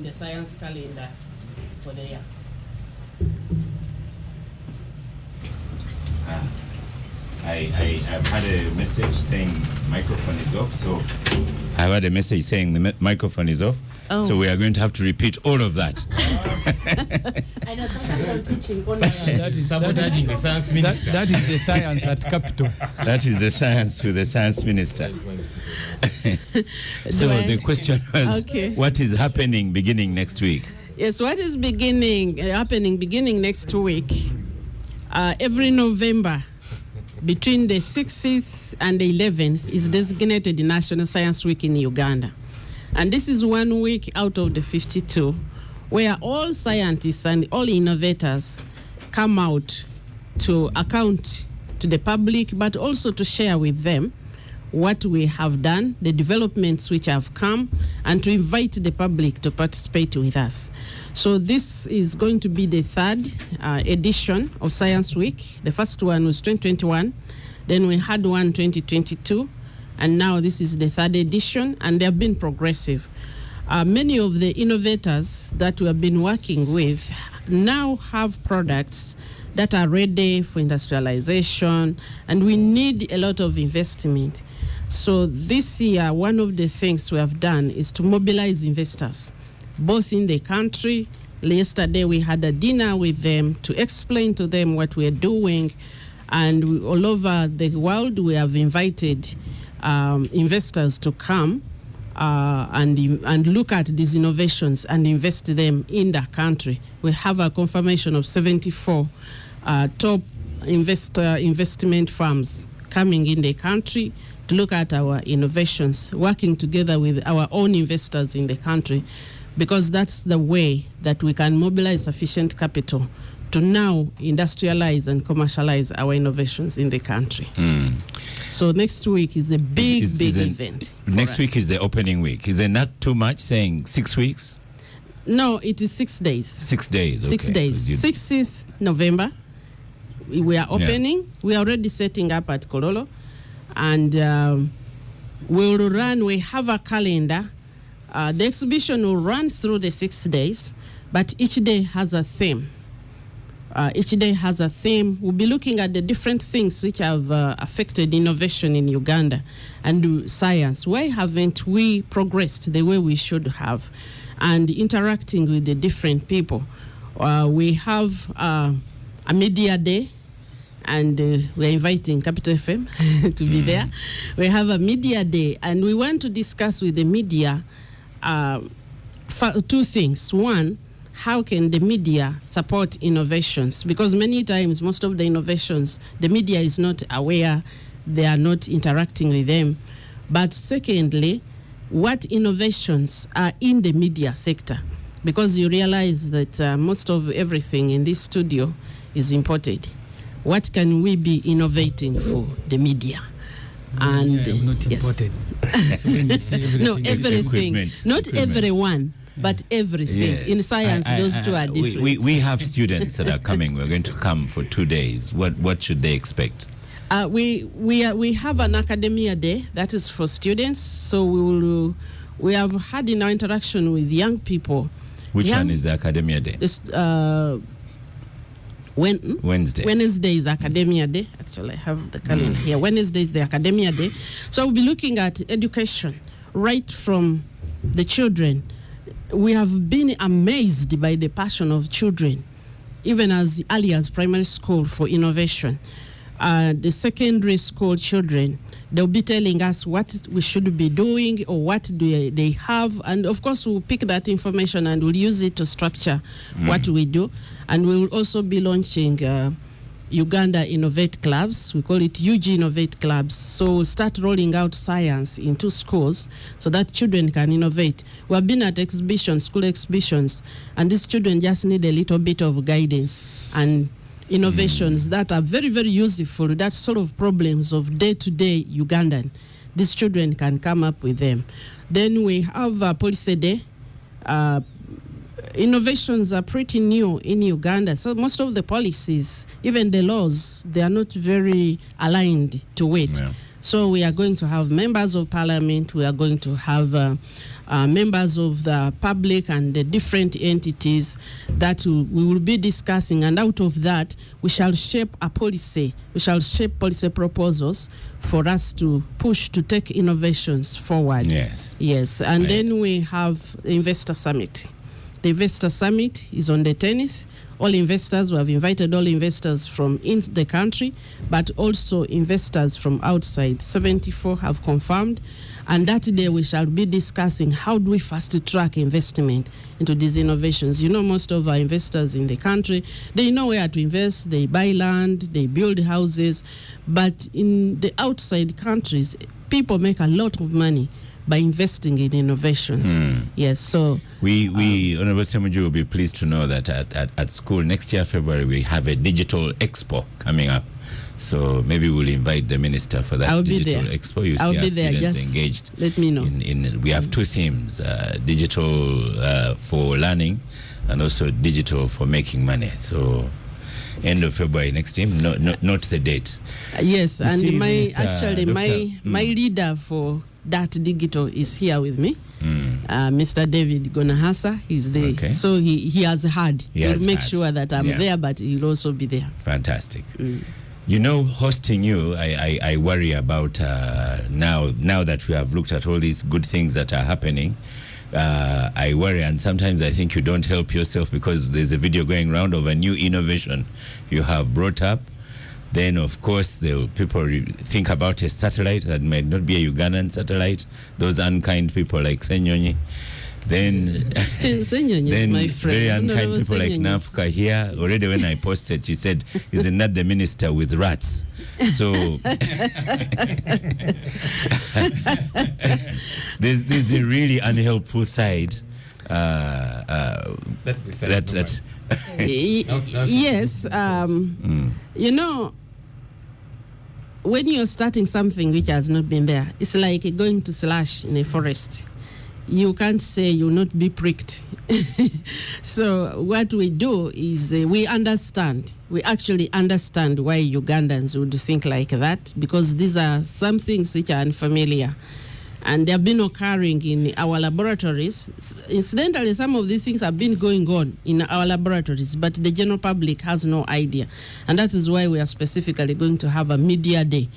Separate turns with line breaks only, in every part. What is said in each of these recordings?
the science calendar for the year.
I've had a message saying microphone is off, so I've had a message saying the microphone is off. Oh. So we are going to have to repeat all of that.
I know sometimes I'm teaching.
That is sabotaging the science minister.
That is the science at Capital.
That is the science with the science minister. So the question was, what is happening beginning next week?
Yes, what is happening beginning next week? Every November, between the 6th and the 11th, is designated the National Science Week in Uganda. And this is 1 week out of the 52 where all scientists and all innovators come out to account to the public, but also to share with them what we have done, the developments which have come, and to invite the public to participate with us. So this is going to be the third edition of Science Week. The first one was 2021, then we had one 2022, and now this is the third edition, and they have been progressive. Many of the innovators that we have been working with now have products that are ready for industrialization, and we need a lot of investment. So this year, one of the things we have done is to mobilize investors, both in the country. Yesterday, we had a dinner with them to explain to them what we are doing, and all over the world, we have invited investors to come and look at these innovations and invest them in the country. We have a confirmation of 74 top investment firms coming in the country to look at our innovations, working together with our own investors in the country, because that's the way that we can mobilize sufficient capital to now industrialize and commercialize our innovations in the country. So next week is a big event.
Next week is the opening week. Is it not too much saying 6 weeks?
No, it is 6 days.
6 days, okay.
6 days. 6th November, we are opening. Yeah. We are already setting up at Kololo. And we have a calendar. The exhibition will run through the 6 days, but each day has a theme. We'll be looking at the different things which have affected innovation in Uganda and science. Why haven't we progressed the way we should have? And interacting with the different people. We have a media day, and we're inviting Capital FM to be there. We have a media day, and we want to discuss with the media two things. One, how can the media support innovations? Because many times, most of the innovations, the media is not aware, they are not interacting with them. But secondly, what innovations are in the media sector? Because you realize that most of everything in this studio is imported. What can we be innovating for the media? And
not imported.
No, everything. Not everyone. But everything. Yes. In science, those two are different.
We have students that are coming. We're going to come for 2 days. What should they expect?
We have an academia day that is for students. So we have had in our interaction with young people.
Which one is the academia day? Wednesday.
Wednesday is academia day. Actually, I have the calendar here. Wednesday is the academia day. So we'll be looking at education right from the children. We have been amazed by the passion of children, even as early as primary school, for innovation. The secondary school children, they'll be telling us what we should be doing or what do they have. And of course, we'll pick that information and we'll use it to structure what we do. And we will also be launching Uganda Innovate Clubs. We call it UG Innovate Clubs. So we'll start rolling out science into schools so that children can innovate. We have been at exhibitions, school exhibitions, and these children just need a little bit of guidance and innovations that are very, very useful. That sort of problems of day-to-day Ugandan. These children can come up with them. Then we have a policy day. Innovations are pretty new in Uganda. So most of the policies, even the laws, they are not very aligned to it. Yeah. So we are going to have members of parliament, we are going to have members of the public and the different entities that we will be discussing, and out of that we shall shape a policy, we shall shape policy proposals for us to push to take innovations forward. Yes, and then we have the Investor Summit. The Investor Summit is on the 10th. All investors, we have invited all investors from in the country, but also investors from outside. 74 have confirmed. And that day we shall be discussing how do we fast track investment into these innovations. You know, most of our investors in the country, they know where to invest, they buy land, they build houses. But in the outside countries, people make a lot of money by investing in innovations. Yes, so
we Honorable Semuju will be pleased to know that at school next year, February, we have a digital expo coming up. So maybe we'll invite the minister for that digital expo. You see our students engaged.
Let me know.
We have two themes: digital for learning, and also digital for making money. So end of February next time. Not the date.
Yes, you and see, my leader for that digital is here with me. Mr. David Gonahasa is there. So he has heard. He'll make sure that I'm there, but he'll also be there.
Fantastic. You know, hosting you, I worry about now that we have looked at all these good things that are happening. I worry, and sometimes I think you don't help yourself, because there's a video going around of a new innovation you have brought up. Then, of course, people think about a satellite that might not be a Ugandan satellite, those unkind people like Senyonyi. Then
my friend.
Very unkind people like Nafuka here. Already when I posted, she said, isn't that the minister with rats? So there's a really unhelpful side.
That's the side.
Yes. You know, when you're starting something which has not been there, it's like going to slash in a forest. You can't say you'll not be pricked. So what we do is we actually understand why Ugandans would think like that, because these are some things which are unfamiliar. And they have been occurring in our laboratories. Incidentally, some of these things have been going on in our laboratories, but the general public has no idea. And that is why we are specifically going to have a media day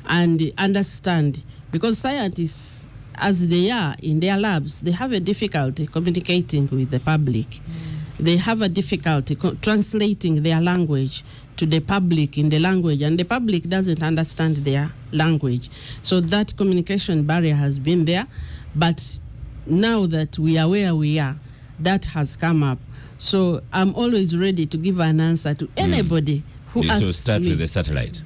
and understand, because scientists, as they are in their labs, they have a difficulty communicating with the public. They have a difficulty translating their language to the public in the language, and the public doesn't understand their language. So that communication barrier has been there, but now that we are where we are, that has come up. So I'm always ready to give an answer to anybody who asks me.
So start with the satellite.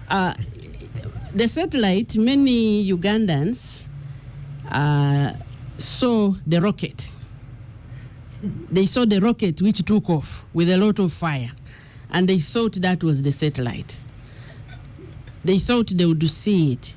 The satellite, many Ugandans saw the rocket. They saw the rocket which took off with a lot of fire, and they thought that was the satellite. They thought they would see it.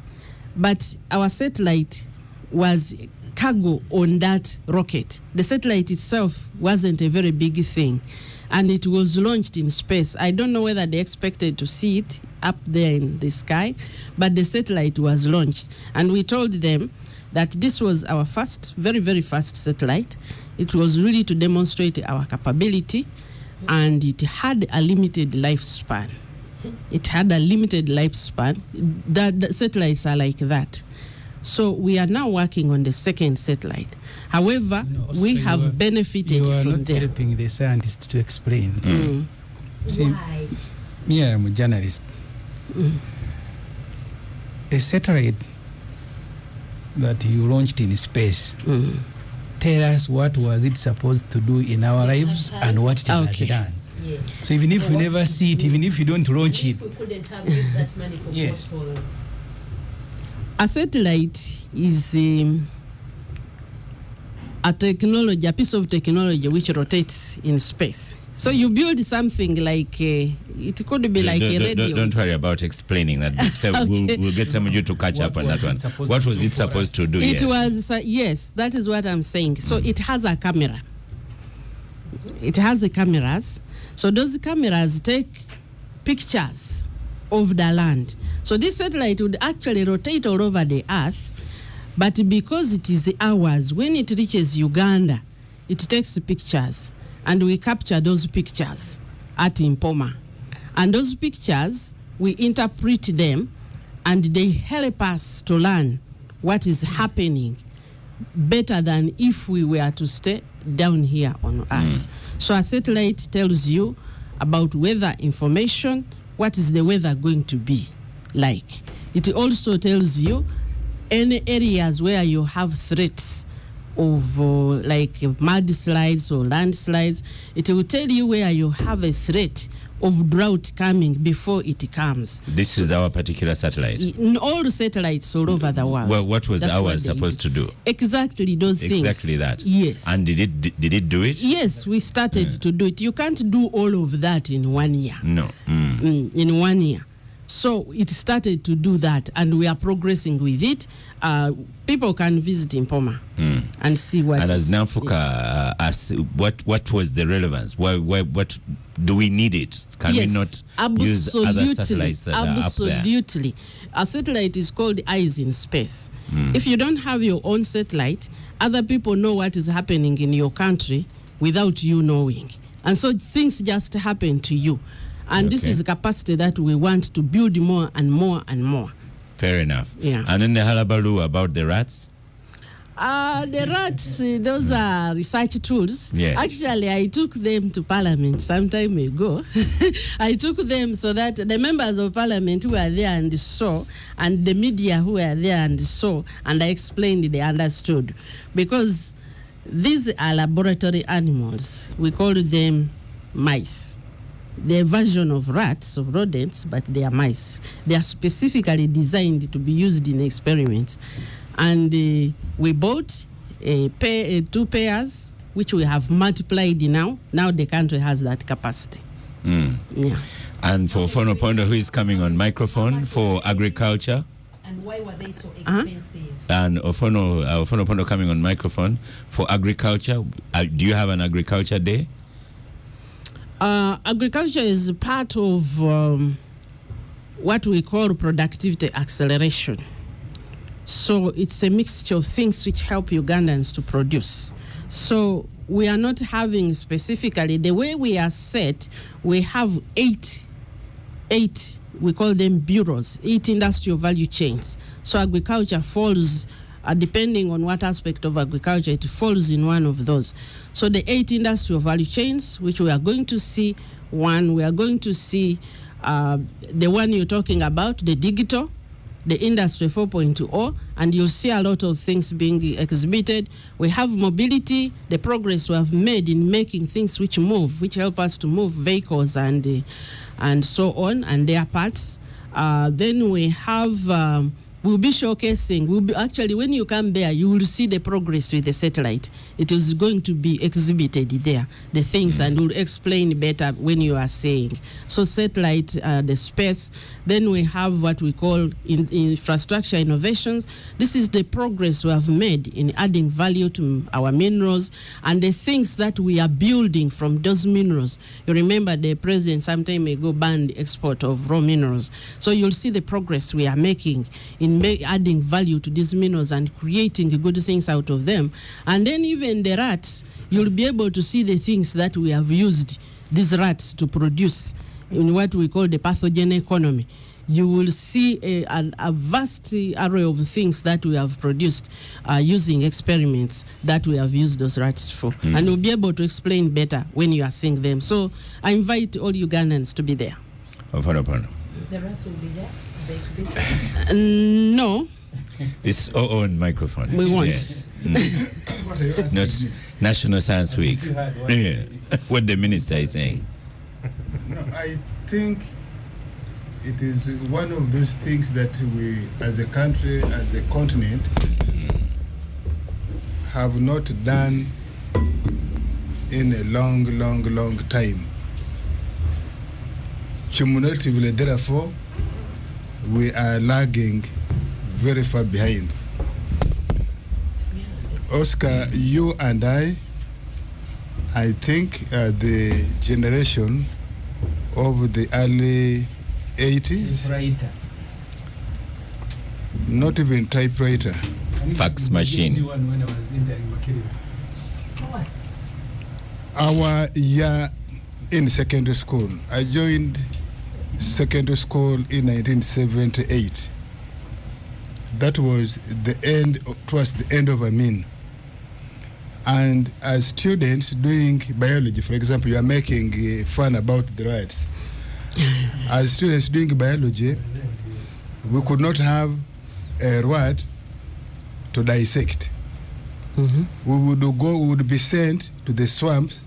But our satellite was cargo on that rocket. The satellite itself wasn't a very big thing, and it was launched in space. I don't know whether they expected to see it up there in the sky, but the satellite was launched. And we told them that this was our first, very, very first satellite. It was really to demonstrate our capability, and it had a limited lifespan. It had a limited lifespan. The satellites are like that. So we are now working on the second satellite. However, we have benefited from them. You are not
helping the scientists to explain. See, why? Me, I'm a journalist. A satellite that you launched in space, tell us what was it supposed to do in our lives and what it has done. Yes. So even if we never see it, even if you don't launch it,
we couldn't have used that money for
yes. A satellite is a technology, a piece of technology which rotates in space. So you build something like it could be like a radio.
Don't worry about explaining that. Okay. We'll get some of you to catch up on that one. What was it supposed to do?
It was yes, that is what I'm saying. So it has a camera. It has the cameras. So those cameras take pictures of the land. So this satellite would actually rotate all over the earth, but because it is ours, when it reaches Uganda, it takes pictures, and we capture those pictures at Impoma. And those pictures, we interpret them, and they help us to learn what is happening better than if we were to stay down here on Earth. So a satellite tells you about weather information, what is the weather going to be like. It also tells you any areas where you have threats of like mudslides or landslides. It will tell you where you have a threat of drought coming before it comes.
This is our particular satellite.
In all satellites all over the world.
Well, what was
That's
ours
what they
supposed to do?
Exactly those things.
Exactly that.
Yes.
And did it do it?
Yes, we started to do it. You can't do all of that in 1 year.
No.
In 1 year. So it started to do that, and we are progressing with it. People can visit Impoma and see what.
And as
is-
Namfuka asked, what was the relevance? What do we need it? Can we not use other satellites that are up there?
Absolutely. A satellite is called eyes in space. If you don't have your own satellite, other people know what is happening in your country without you knowing. And so things just happen to you. And this
Okay.
is a capacity that we want to build more and more and more.
Fair enough.
Yeah.
And then the halabaloo about the rats?
The rats, those are research tools.
Yes.
Actually, I took them to Parliament some time ago. I took them so that the members of Parliament who were there and saw, and the media who were there and saw, and I explained, they understood. Because these are laboratory animals. We call them mice. They're a version of rats, of rodents, but they are mice. They are specifically designed to be used in experiments. And we bought two pairs, which we have multiplied now. Now the country has that capacity. Yeah.
And for Fonopondo, who is coming on microphone for agriculture?
And why were they so expensive?
And Fonopondo coming on microphone for agriculture. Do you have an agriculture day?
Agriculture is part of what we call productivity acceleration. So it's a mixture of things which help Ugandans to produce. So we are not having specifically, the way we are set, we have eight, we call them bureaus, 8 industrial value chains. So agriculture falls, depending on what aspect of agriculture, it falls in one of those. So the 8 industrial value chains, which we are going to see, we are going to see the one you're talking about, the digital, the Industry 4.0, and you'll see a lot of things being exhibited. We have mobility, the progress we have made in making things which move, which help us to move vehicles and so on, and their parts. Then we have, we'll be showcasing, actually, when you come there, you will see the progress with the satellite. It is going to be exhibited there, the things, and we'll explain better when you are saying. So satellite, the space. Then we have what we call infrastructure innovations. This is the progress we have made in adding value to our minerals and the things that we are building from those minerals. You remember the president some time ago banned the export of raw minerals. So you'll see the progress we are making in adding value to these minerals and creating good things out of them. And then even the rats, you'll be able to see the things that we have used these rats to produce in what we call the pathogen economy. You will see a vast array of things that we have produced using experiments that we have used those rats for. And we'll be able to explain better when you are seeing them. So I invite all Ugandans to be there.
The rats will be there? The exhibition?
No.
It's on microphone.
We won't.
Yes.
What are you asking?
Not National Science Week. Yeah. What the minister is saying.
No, I think it is one of those things that we, as a country, as a continent, have not done in a long time. Cumulatively, therefore, we are lagging very far behind. Oscar, you and I think the generation of the early 80s.
Typewriter.
Not even typewriter.
Fax machine.
When I was entering Makerere.
Our year in secondary school, I joined secondary school in 1978. That was towards the end of a mean. And as students doing biology, for example, you are making fun about the riots. As students doing biology, we could not have a rat to dissect.
Mhm.
We would be sent to the swamps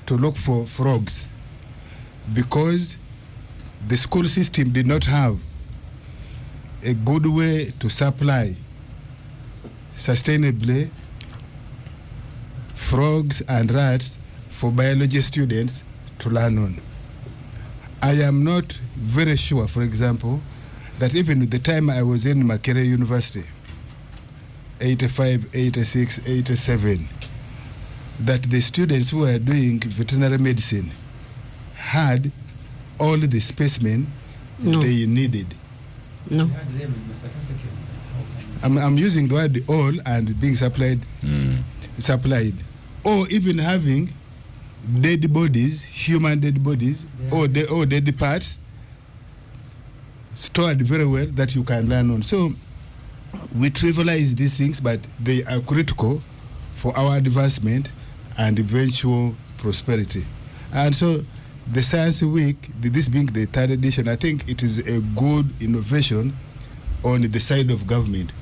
to look for frogs because the school system did not have a good way to supply sustainably frogs and rats for biology students to learn on. I am not very sure, for example, that even at the time I was in Makerere University, 85, 86, 87, that the students who were doing veterinary medicine had all the specimen they needed.
No.
I'm using the word all and being supplied, or even having dead bodies, human dead bodies, or dead parts stored very well that you can learn on. So we trivialize these things, but they are critical for our advancement and eventual prosperity. And so the Science Week, this being the third edition, I think it is a good innovation on the side of government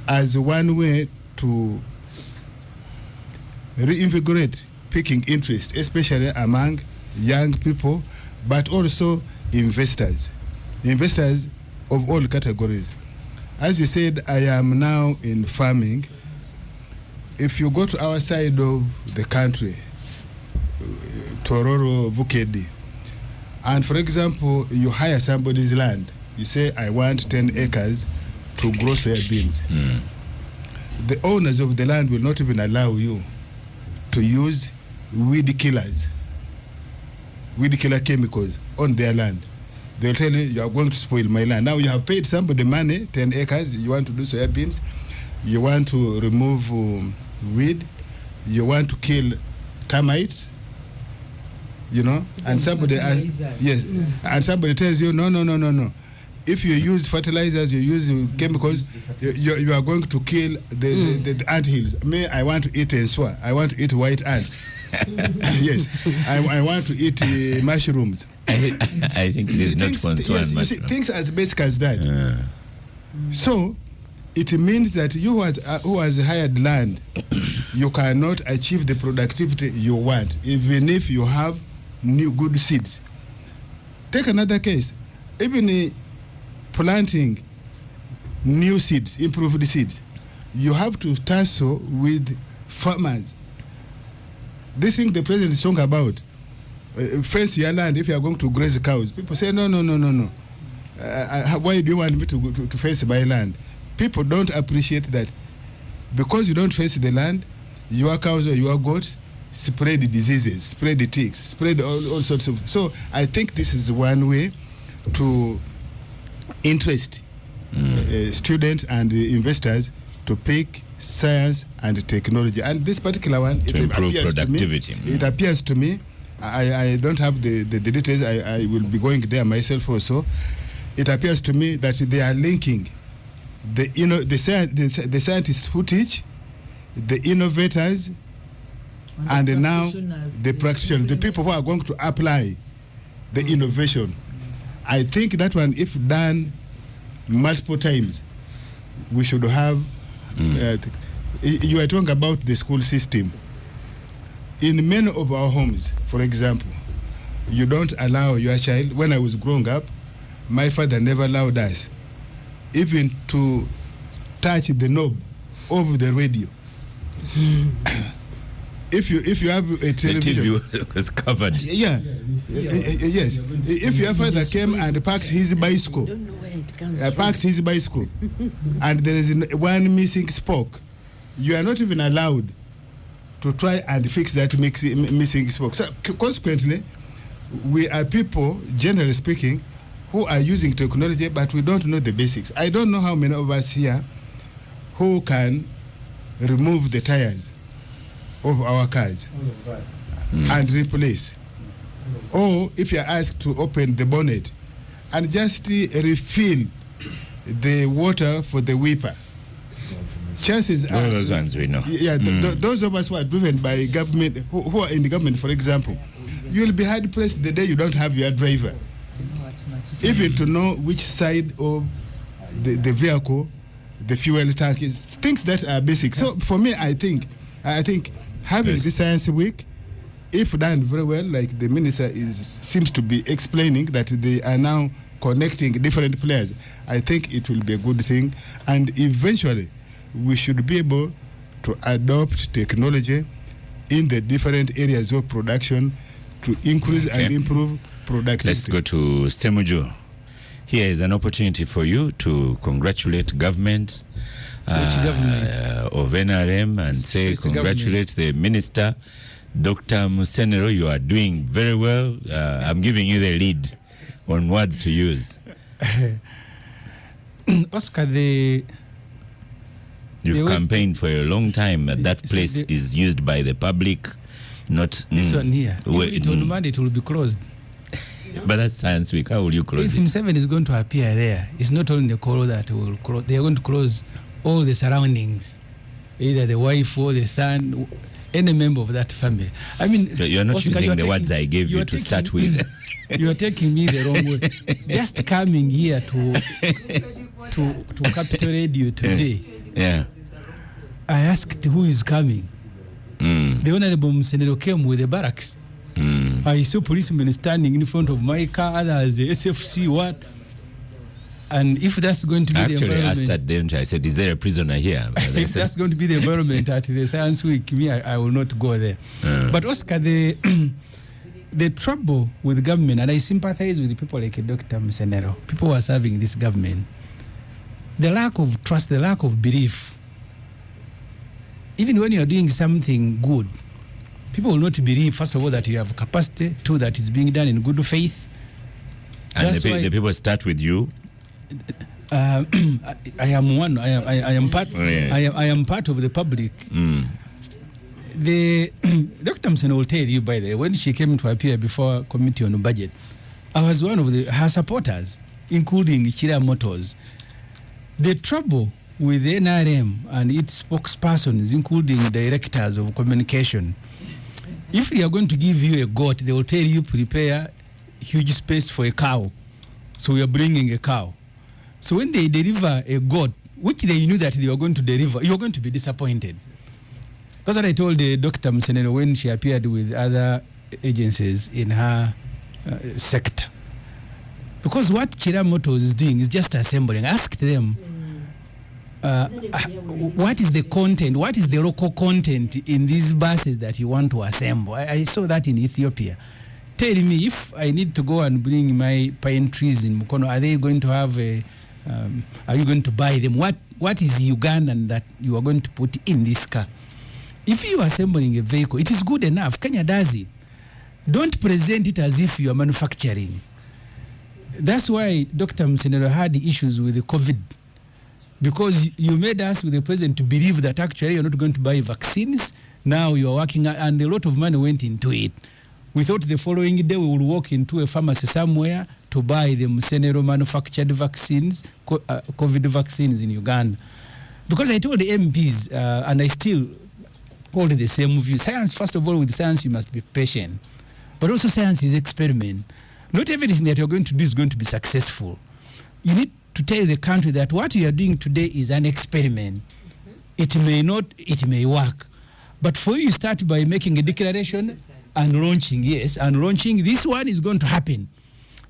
as one way to reinvigorate picking interest, especially among young people, but also investors of all categories. As you said, I am now in farming. If you go to our side of the country, Tororo, Bukedi, and for example, you hire somebody's land, you say, I want 10 acres to grow soybeans. The owners of the land will not even allow you to use weed killer chemicals on their land. They'll tell you are going to spoil my land. Now you have paid somebody money, 10 acres, you want to do soybeans, you want to remove weed, you want to kill termites, you know, and somebody and somebody tells you, no. If you use fertilizers, you use chemicals, you are going to kill the ant hills. Me, I want to eat ensua. I want to eat white ants. Yes, I want to eat mushrooms.
I think it is not one
things as basic as that. So it means that you who has hired land, you cannot achieve the productivity you want, even if you have new good seeds. Take another case, even planting new seeds, improved seeds, you have to tussle with farmers. This thing the president is talking about, fence your land if you are going to graze cows. People say, no. Why do you want me to fence my land? People don't appreciate that. Because you don't fence the land, your cows or your goats spread the diseases, spread the ticks, spread all sorts of. So I think this is one way to interest students and investors to pick science and technology. And this particular one,
to improve productivity.
It appears to me, I don't have the details, I will be going there myself also. It appears to me that they are linking the scientists who teach, the innovators, and now the practitioners, the people who are going to apply the innovation. I think that one, if done multiple times, we should have. You are talking about the school system. In many of our homes, for example, you don't allow your child. When I was growing up, my father never allowed us even to touch the knob of the radio. If you have a television,
the TV was covered.
Yeah. Yes. If your father came and packed his bicycle, and there is one missing spoke, you are not even allowed to try and fix that missing spoke. So consequently, we are people, generally speaking, who are using technology, but we don't know the basics. I don't know how many of us here who can remove the tires of our cars and replace. Or if you're asked to open the bonnet and just refill the water for the whipper. Chances are...
those ones we know.
Yeah, those of us who are driven by government, who are in the government, for example, you will be hard-pressed the day you don't have your driver, even to know which side of the vehicle the fuel tank is, things that are basic. So for me, I think having this science week, if done very well, like the minister seems to be explaining that they are now connecting different players, I think it will be a good thing. And eventually, we should be able to adopt technology in the different areas of production to increase and improve productivity.
Let's go to Semuju. Here is an opportunity for you to congratulate government of NRM and say congratulate the minister, Dr. Musenero. You are doing very well. I'm giving you the lead on words to use.
Oscar,
you've campaigned for a long time. That place is used by the public. Not
this one here. It will be closed.
But that's Science Week. How will you close
if
it?
If M7 is going to appear there, it's not only the call that will close. They are going to close all the surroundings, either the wife or the son, any member of that family. I mean,
you're not
Oscar,
using the words I gave you to start with.
You are taking me the wrong way. Just coming here to Capital Radio today.
Yeah.
I asked who is coming. The Honorable Musenero came with the barracks. I saw policemen standing in front of my car, others, SFC, what? And if that's going to be the environment...
Actually, I asked them, I said, is there a prisoner here?
If that's going to be the environment at the Science Week, I will not go there. But Oscar, the trouble with government, and I sympathize with people like Dr. Musenero, people who are serving this government, the lack of trust, the lack of belief. Even when you are doing something good, people will not believe, first of all, that you have capacity, two, that it's being done in good faith.
And the people start with you?
I am one. I am part.
Oh, yeah.
I am part of the public. The Dr. Musenero will tell you, by the way, when she came to appear before Committee on Budget, I was one of her supporters, including Chira Motors. The trouble with NRM and its spokespersons, including directors of communication, if they are going to give you a goat, they will tell you prepare huge space for a cow. So we are bringing a cow. So when they deliver a goat, which they knew that they were going to deliver, you are going to be disappointed. That's what I told Dr. Musenero when she appeared with other agencies in her sector. Because what Chira Motors is doing is just assembling. Ask them, what is the content, what is the local content in these buses that you want to assemble? I saw that in Ethiopia. Tell me, if I need to go and bring my pine trees in Mukono, are they going to have are you going to buy them? What is Ugandan that you are going to put in this car? If you are assembling a vehicle, it is good enough. Kenya does it. Don't present it as if you are manufacturing. That's why Dr. Musenero had issues with the COVID. Because you made us with the president to believe that actually you're not going to buy vaccines. Now you are working, and a lot of money went into it. We thought the following day we would walk into a pharmacy somewhere to buy the Musenero manufactured vaccines, COVID vaccines in Uganda. Because I told the MPs, and I still hold the same view. Science, first of all, with science you must be patient. But also science is experiment. Not everything that you're going to do is going to be successful. You need to tell the country that what you are doing today is an experiment. It may not, it may work. But for you start by making a declaration and launching, yes, and launching, this one is going to happen.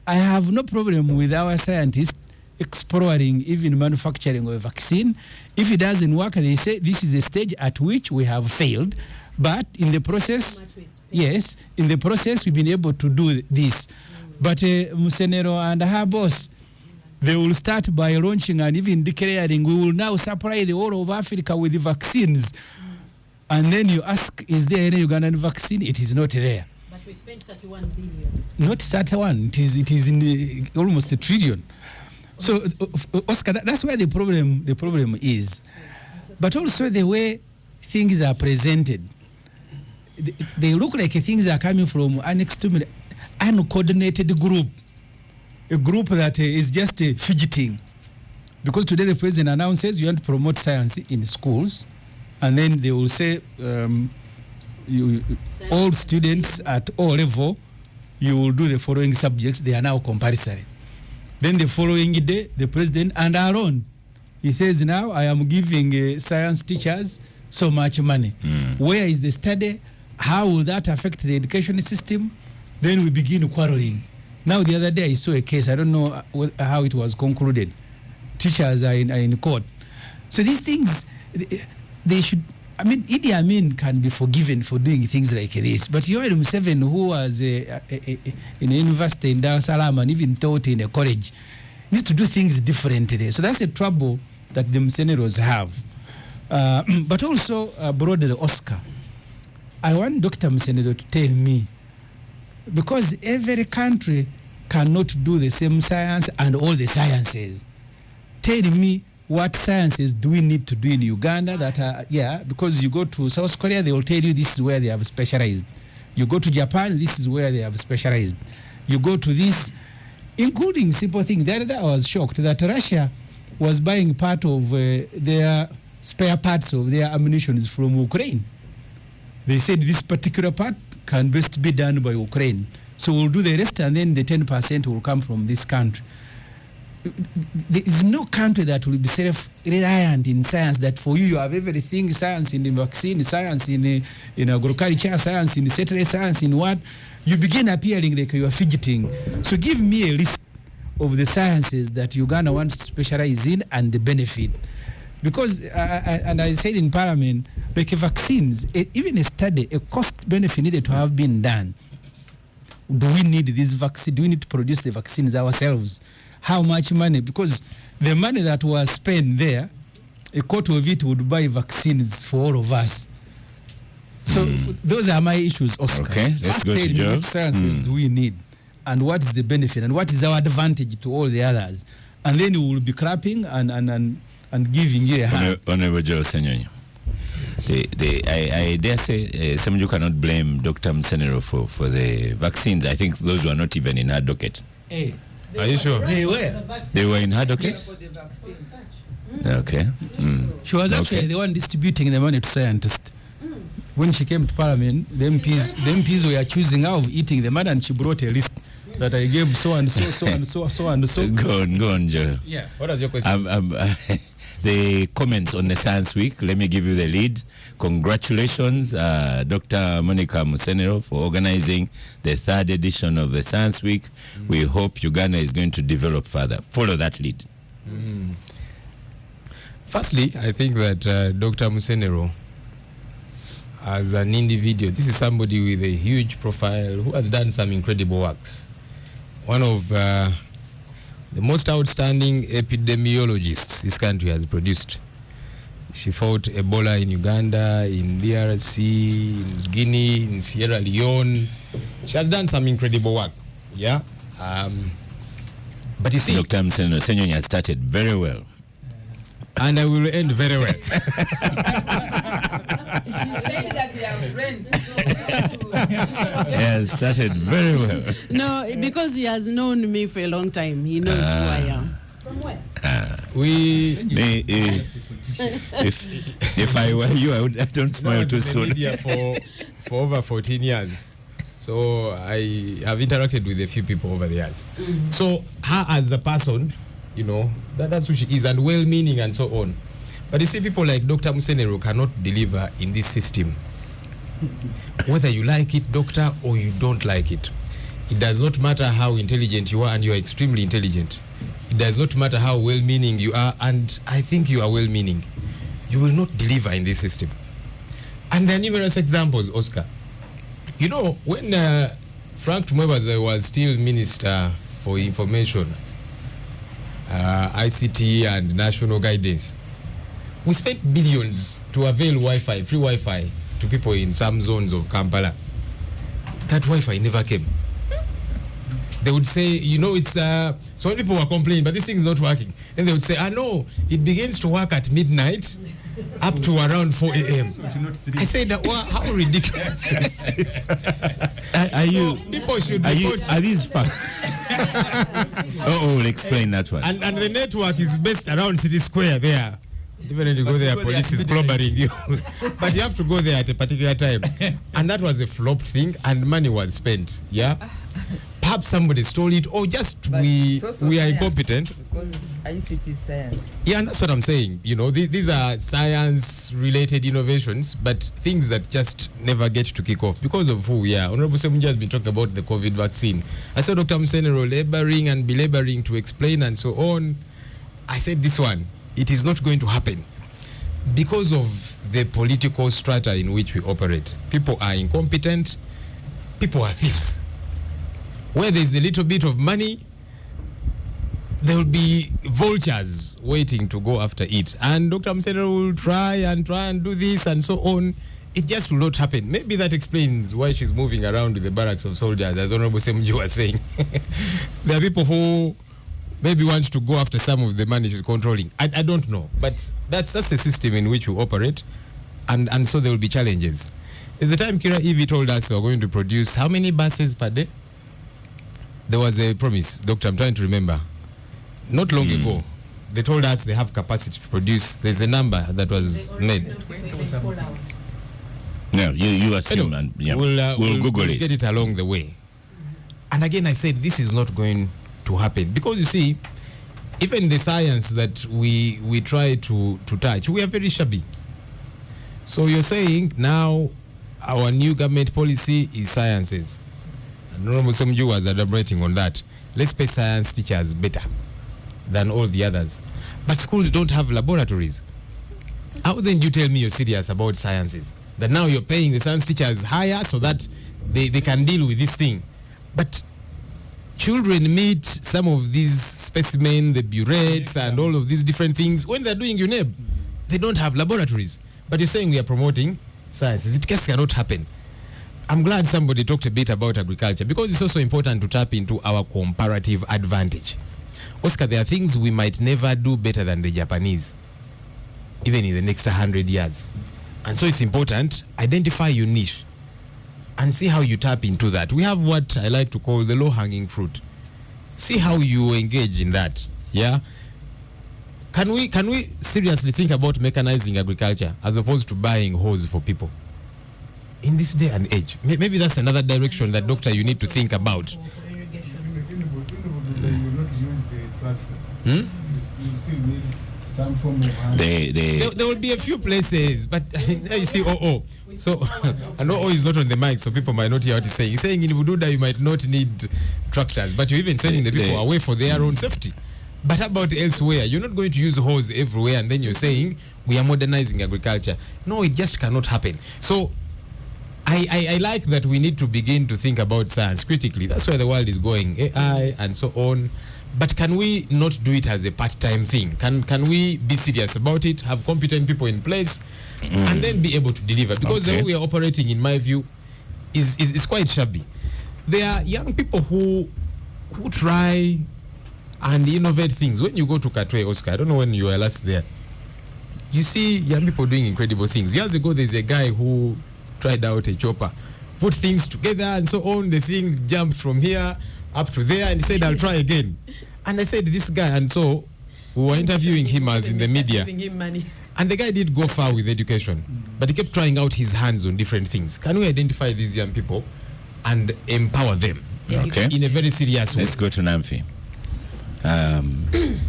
I have no problem with our scientists exploring even manufacturing of a vaccine. If it doesn't work, they say this is a stage at which we have failed. But in the process, yes, in the process we've been able to do this. But Musenero and her boss, they will start by launching and even declaring we will now supply the whole of Africa with the vaccines. And then you ask, is there any Ugandan vaccine? It is not there.
But But we spent 31 billion.
Not 31. It is in the, almost a trillion. So, Oscar, that's where the problem is. But also the way things are presented. They look like things are coming from an extremely uncoordinated group. A group that is just fidgeting. Because today the president announces you want to promote science in schools. And then they will say, all students at all level, you will do the following subjects. They are now compulsory. Then the following day, the president and our own, he says, now I am giving science teachers so much money. Where is the study? How will that affect the education system? Then we begin quarreling. Now the other day I saw a case, I don't know how it was concluded. Teachers are in court. So these things, they should, I mean, Idi Amin can be forgiven for doing things like this, but Yoweri Museveni, who was in a university in Dar es Salaam and even taught in a college, needs to do things differently. So that's a trouble that the Museneros have. But also, broader Oscar, I want Dr. Musenero to tell me, because every country cannot do the same science and all the sciences. Tell me, what sciences do we need to do in Uganda that are, because you go to South Korea, they will tell you this is where they have specialized. You go to Japan, this is where they have specialized. You go to this, including simple things. The other day I was shocked that Russia was buying part of their spare parts of their ammunition from Ukraine. They said this particular part can best be done by Ukraine. So we'll do the rest and then the 10% will come from this country. There is no country that will be self-reliant in science, that for you have everything, science in the vaccine, science in agriculture, science in satellite, science in what. You begin appearing like you are fidgeting. So give me a list of the sciences that Uganda wants to specialize in and the benefit. Because, and I said in Parliament, like vaccines, even a study, a cost benefit needed to have been done. Do we need this vaccine? Do we need to produce the vaccines ourselves? How much money? Because the money that was spent there, a quarter of it would buy vaccines for all of us. So those are my issues, Oscar.
Okay, let's go to Joe.
What sciences do we need? And what is the benefit? And what is our advantage to all the others? And then we will be clapping and giving you a hand.
Honorable Joe Senyonyi. I dare say Semenyo cannot blame Dr. Musenero for the vaccines. I think those were not even in her docket.
Hey.
Are you sure?
They were.
They were in her docket? Okay.
She was actually the one distributing the money to scientists. When she came to Parliament, the MPs were choosing out of eating the money, and she brought a list that I gave so and so, so and so, so and so.
Go on, Joe.
Yeah.
What was your question?
The comments on the Science Week, let me give you the lead. Congratulations, Dr. Monica Musenero, for organizing the 3rd edition of the Science Week. We hope Uganda is going to develop further. Follow that lead.
Firstly, I think that Dr. Musenero, as an individual, this is somebody with a huge profile who has done some incredible works. One of the most outstanding epidemiologists this country has produced. She fought Ebola in Uganda, in DRC, in Guinea, in Sierra Leone. She has done some incredible work. Yeah. But you see,
Dr. Senyonyi has started very well.
And I will end very well.
She said that they are friends.
He has started very well.
No, because he has known me for a long time. He knows who I am.
From where?
If I were you, I don't smile too soon.
Media for over 14 years. So I have interacted with a few people over the years. So her as a person, you know, that's who she is, and well-meaning and so on. But you see, people like Dr. Musenero cannot deliver in this system. Whether you like it, doctor, or you don't like it. It does not matter how intelligent you are, and you are extremely intelligent. It does not matter how well-meaning you are, and I think you are well-meaning. You will not deliver in this system. And there are numerous examples, Oscar. You know, when Frank Tumwebaze was still Minister for Information, ICT and National Guidance, we spent billions to avail Wi-Fi, free Wi-Fi, to people in some zones of Kampala. that Wi-Fi never came. They would say, it's so when people were complaining, but this thing is not working, and they would say, no, it begins to work at midnight up to around 4 a.m. I said, how ridiculous is this? People should
are these facts? We'll explain that one.
And the network is based around City Square there. Even when you go there, police is clobbering you. But you have to go there at a particular time. And that was a flopped thing, and money was spent. Yeah? Perhaps somebody stole it, or just we are incompetent.
Because ICT is science.
Yeah, and that's what I'm saying. These are science-related innovations, but things that just never get to kick off because of who we are. Honorable Semunja has been talking about the COVID vaccine. I saw Dr. Msenero laboring and belaboring to explain and so on. I said this one, it is not going to happen because of the political strata in which we operate. People are incompetent. People are thieves. Where there's a little bit of money, there will be vultures waiting to go after it. And Dr. Msenero will try and do this and so on. It just will not happen. Maybe that explains why she's moving around with the barracks of soldiers, as Honorable Semunju was saying. There are people who maybe want to go after some of the money she's controlling. I don't know. But that's the system in which we operate. And so there will be challenges. There's the time Kira Evie told us we're going to produce how many buses per day? There was a promise, Doctor, I'm trying to remember. Not long ago, they told us they have capacity to produce. There's a number that was made.
No, you assume, and we'll Google it.
Get it along the way. And again, I said this is not going to happen because you see, even the science that we try to touch, we are very shabby. So you're saying now our new government policy is sciences. And Honorable Semunju was elaborating on that. Let's pay science teachers better than all the others. But schools don't have laboratories. How then do you tell me you're serious about sciences? That now you're paying the science teachers higher so that they can deal with this thing. But children meet some of these specimens, the burettes and all of these different things. When they're doing UNEB, they don't have laboratories. But you're saying we are promoting sciences. It just cannot happen. I'm glad somebody talked a bit about agriculture because it's also important to tap into our comparative advantage. Oscar, there are things we might never do better than the Japanese, even in the next 100 years. And so it's important, identify your niche and see how you tap into that. We have what I like to call the low-hanging fruit. See how you engage in that. Yeah? Can we seriously think about mechanizing agriculture as opposed to buying hose for people? In this day and age, maybe that's another direction that, Doctor, you need to think about.
You still need some form of
there will be a few places, but you see, so I know is not on the mic, so people might not hear what he's saying. He's saying in Bududa you might not need tractors, but you're even sending the people away for their own safety. But how about elsewhere? You're not going to use hose everywhere, and then you're saying we are modernizing agriculture. No, it just cannot happen. So I like that we need to begin to think about science critically. That's where the world is going, AI and so on. But can we not do it as a part-time thing? Can we be serious about it, have competent people in place, and then be able to deliver? Because the way we are operating, in my view, is quite shabby. There are young people who try and innovate things. When you go to Katwe, Oscar, I don't know when you were last there, you see young people doing incredible things. Years ago, there's a guy who tried out a chopper, put things together and so on. The thing jumped from here up to there, and he said, I'll try again. And I said, this guy, and so we were interviewing him as in the media. And the guy did go far with education, but he kept trying out his hands on different things. Can we identify these young people and empower them in a very serious way?
Let's go to Namfi.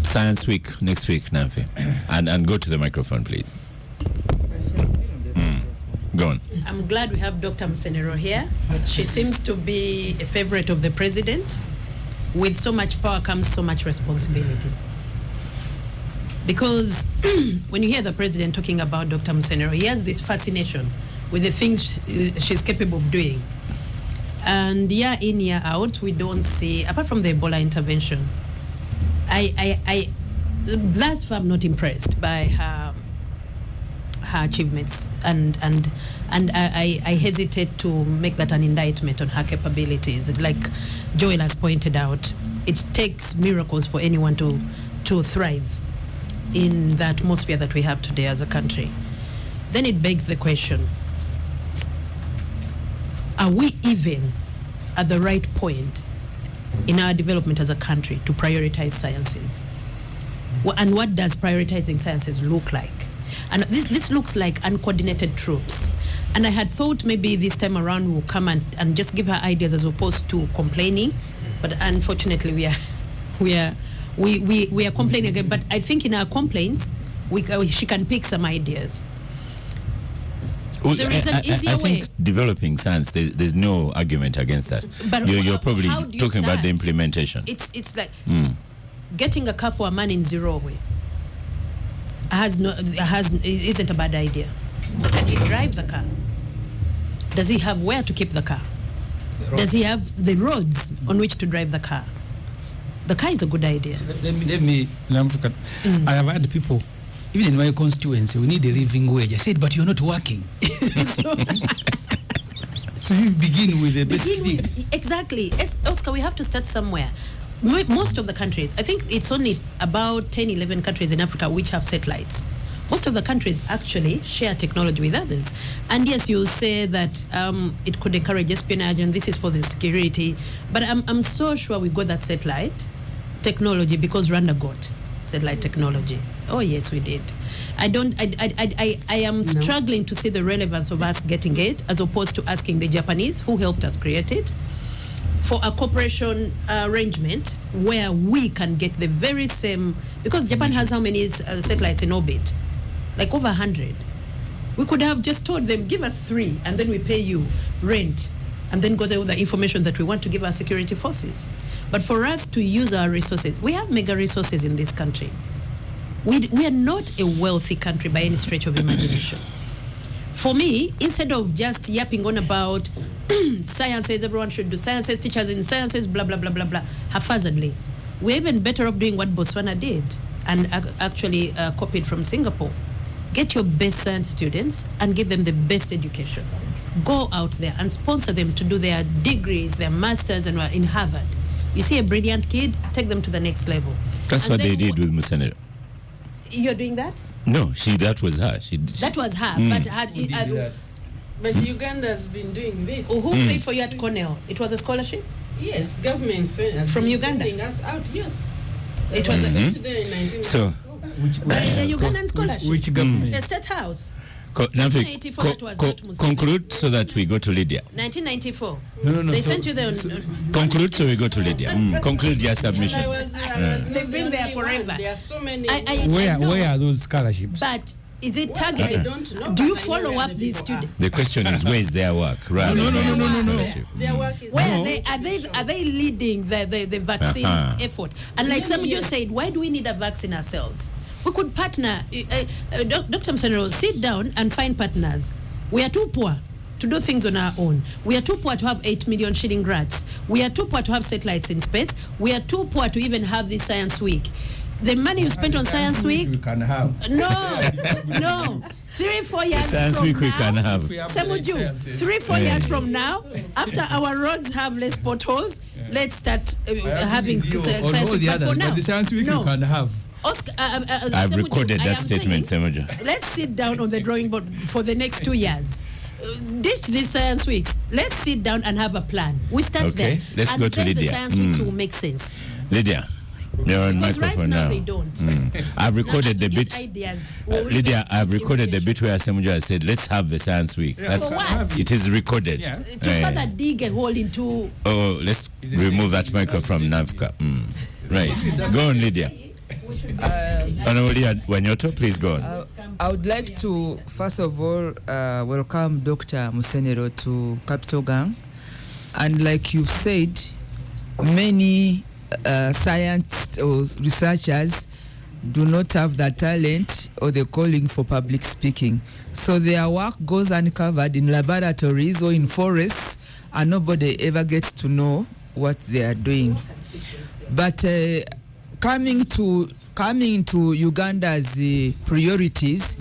Science Week next week, Namfi. And go to the microphone, please. Go on.
I'm glad we have Dr. Msenero here. She seems to be a favorite of the president. With so much power comes so much responsibility. Because when you hear the president talking about Dr. Msenero, he has this fascination with the things she's capable of doing. And year in, year out, we don't see, apart from the Ebola intervention, thus far I'm not impressed by her her achievements, and I hesitate to make that an indictment on her capabilities. Like Joel has pointed out, it takes miracles for anyone to thrive in the atmosphere that we have today as a country. Then it begs the question, are we even at the right point in our development as a country to prioritize sciences? And what does prioritizing sciences look like? And this looks like uncoordinated troops. And I had thought maybe this time around we'll come and just give her ideas as opposed to complaining. But unfortunately we are complaining again. But I think in our complaints, she can pick some ideas.
Well,
There is an easier
I
way.
think developing science, there's no argument against that.
But
You're probably
how do you
talking about the
start?
implementation.
It's like getting a car for a man in Zimbabwe isn't a bad idea. Can he drive the car? Does he have where to keep the car? Does he have the roads on which to drive the car? The car is a good idea.
So let me I have had people, even in my constituency, we need a living wage. I said, but you're not working. So you begin with the basic thing.
Exactly. Oscar, we have to start somewhere. Most of the countries, I think it's only about 10, 11 countries in Africa which have satellites. Most of the countries actually share technology with others. And yes, you say that it could encourage espionage and this is for the security. But I'm so sure we got that satellite technology because Rwanda got satellite technology. Oh yes, we did. I am struggling to see the relevance of us getting it as opposed to asking the Japanese who helped us create it for a cooperation arrangement where we can get the very same, because Japan has how many satellites in orbit? Like over 100. We could have just told them, give us 3 and then we pay you rent and then go there with the information that we want to give our security forces. But for us to use our resources, we have mega resources in this country. We are not a wealthy country by any stretch of imagination. For me, instead of just yapping on about sciences, everyone should do sciences, teachers in sciences, blah, blah, blah, blah, blah, haphazardly, we're even better off doing what Botswana did and actually copied from Singapore. Get your best science students and give them the best education. Go out there and sponsor them to do their degrees, their masters, and in Harvard. You see a brilliant kid, take them to the next level.
That's what they did with Musenero.
You're doing that?
No, that was her.
That was her,
But Uganda's been doing this.
Who paid for you at Cornell? It was a scholarship?
Yes, government
From Uganda?
sending us out, yes.
It was
sent there in 1994.
So,
the Ugandan scholarship.
Which government?
The State House.
1994,
1984, that was not Museveni.
conclude so that we go to Lydia.
1994.
No.
They sent you there.
Conclude so we go to Lydia. Conclude your submission.
They've been there forever.
There are so many.
I
Where
know,
are those scholarships?
But is it
I
targeted?
don't know,
Do you
but I know
follow
where
up
the
these
people are.
students?
The question is, where is their work? Rather
No.
than scholarship.
Their work is
Where
no.
are they leading the vaccine effort? And like some just said, why do we need a vaccine ourselves? We could partner. Dr. Msenero, sit down and find partners. We are too poor to do things on our own. We are too poor to have 8 million shilling grants. We are too poor to have satellites in space. We are too poor to even have this Science Week. The money you spent on Science Week,
we can have.
no. 3-4 years
Science
from
Week we
now,
can have.
Semuju, 3-4 years from now, after our roads have less potholes, let's start having Science Week. But for now,
but the Science Week
no.
you can have.
Oscar,
I've
Semuju,
recorded
I
that
am
statement,
saying,
Semuju.
let's sit down on the drawing board for the next 2 years. Ditch these Science Weeks. Let's sit down and have a plan. We start
Okay,
there.
let's
and
go to
then
Lydia.
The Science Weeks will make sense.
Lydia, you're on
Because right
microphone
now
now.
they don't.
I've
Now,
recorded
as
the
we
bit.
get ideas, we'll
Lydia,
even
I've
put
recorded the
innovation.
bit where Semuju has said, let's have the Science Week. That's,
For what?
it is recorded.
Yeah.
To further dig a hole into.
Oh, let's remove that microphone from Navka. Right. Go on, Lydia. Honorable Wanyoto, please go on.
I would like to, first of all, welcome Dr. Musenero to Capital Gang. And like you've said, many scientists or researchers do not have the talent or the calling for public speaking. So their work goes uncovered in laboratories or in forests, and nobody ever gets to know what they are doing. But coming to coming to Uganda's priorities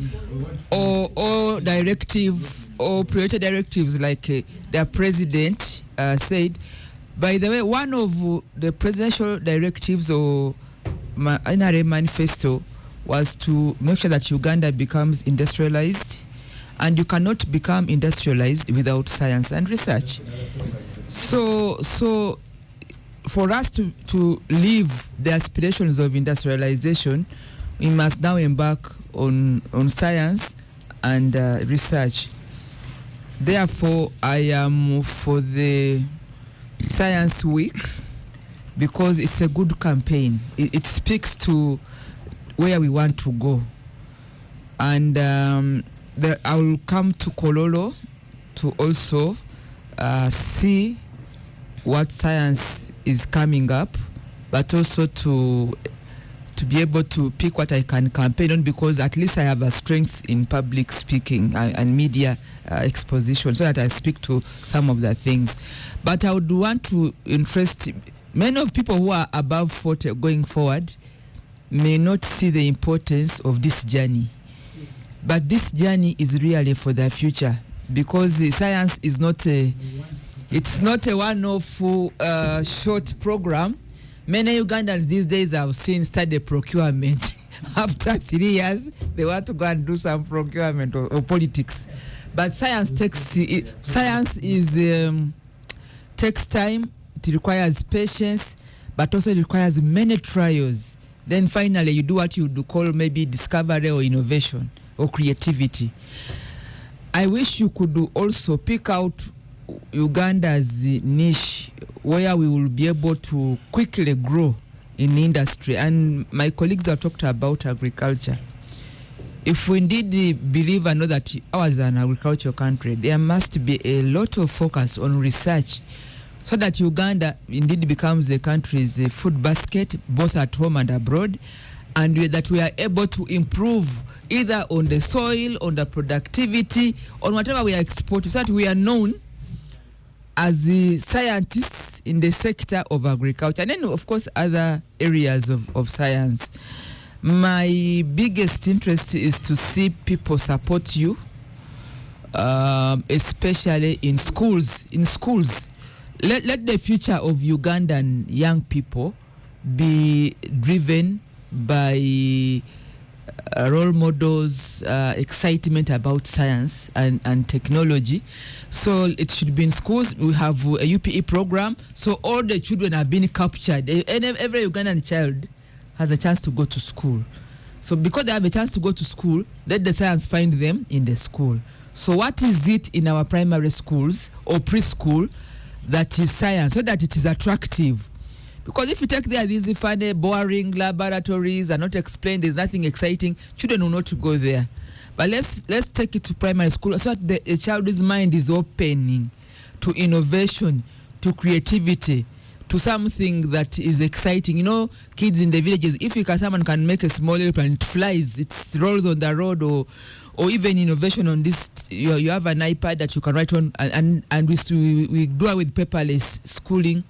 or directive or priority directives, like their president said. By the way, one of the presidential directives or NRA manifesto was to make sure that Uganda becomes industrialized, and you cannot become industrialized without science and research. So for us to live the aspirations of industrialization, we must now embark on science and research. Therefore, I am for the Science Week because it's a good campaign. It speaks to where we want to go. And I will come to Kololo to also see what science is coming up, but also to be able to pick what I can campaign on, because at least I have a strength in public speaking and media exposition, so that I speak to some of the things. But I would want to interest many of people who are above 40 going forward may not see the importance of this journey. But this journey is really for the future, because science is not a one-off short program. Many Ugandans these days have seen study procurement. After 3 years, they want to go and do some procurement or politics. But science takes time. It requires patience, but also it requires many trials. Then finally, you do what you do call maybe discovery or innovation or creativity. I wish you could also pick out Uganda's niche where we will be able to quickly grow in industry. And my colleagues have talked about agriculture. If we indeed believe and know that ours is an agricultural country, there must be a lot of focus on research so that Uganda indeed becomes the country's food basket, both at home and abroad, and that we are able to improve either on the soil, on the productivity, on whatever we are exporting, so that we are known as the scientists in the sector of agriculture, and then of course other areas of science. My biggest interest is to see people support you, especially in schools. Let the future of Ugandan young people be driven by role models, excitement about science and technology. So it should be in schools. We have a UPE program, so all the children are being captured. Every Ugandan child has a chance to go to school. So because they have a chance to go to school, let the science find them in the school. So what is it in our primary schools or preschool that is science, so that it is attractive? Because if you take there these funny, boring laboratories are not explained, there's nothing exciting, children will not go there. But let's take it to primary school so that the child's mind is opening to innovation, to creativity, to something that is exciting. You know, kids in the villages, if someone can make a small airplane, it flies, it rolls on the road, or even innovation on this, you have an iPad that you can write on, and we do it with paperless schooling.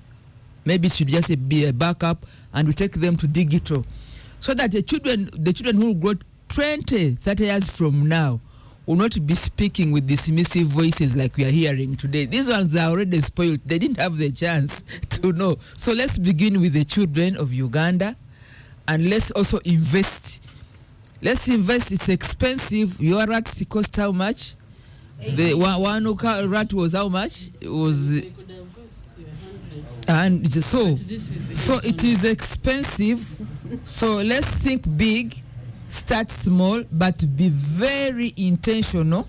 Maybe it should just be a backup, and we take them to digital, so that the children who grow 20, 30 years from now will not be speaking with dismissive voices like we are hearing today. These ones are already spoiled. They didn't have the chance to know. So let's begin with the children of Uganda, and let's also invest. Let's invest. It's expensive. Your rats cost how much? The one rat was how much? It was... And so it is expensive. So let's think big, start small, but be very intentional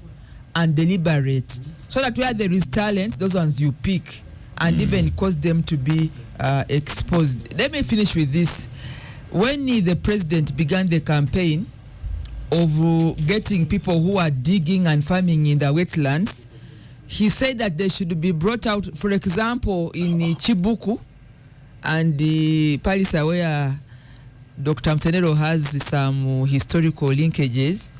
and deliberate, so that where there is talent, those ones you pick, and even cause them to be exposed. Let me finish with this. When the president began the campaign of getting people who are digging and farming in the wetlands, he said that they should be brought out, for example, in Chibuku and the Palisa, where Dr. Msenero has some historical linkages,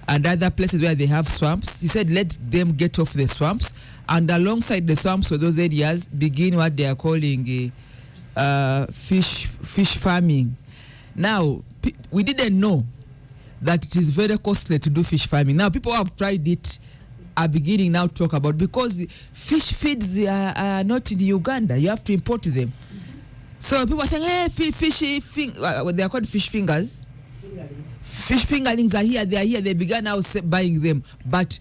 and other places where they have swamps. He said let them get off the swamps, and alongside the swamps of those areas begin what they are calling fish farming. Now, we didn't know that it is very costly to do fish farming. Now people who have tried it are beginning now to talk about, because fish feeds are not in Uganda. You have to import them. So people are saying, hey, they are called fish fingers. Fish fingerlings are here. They are here. They began now buying them, but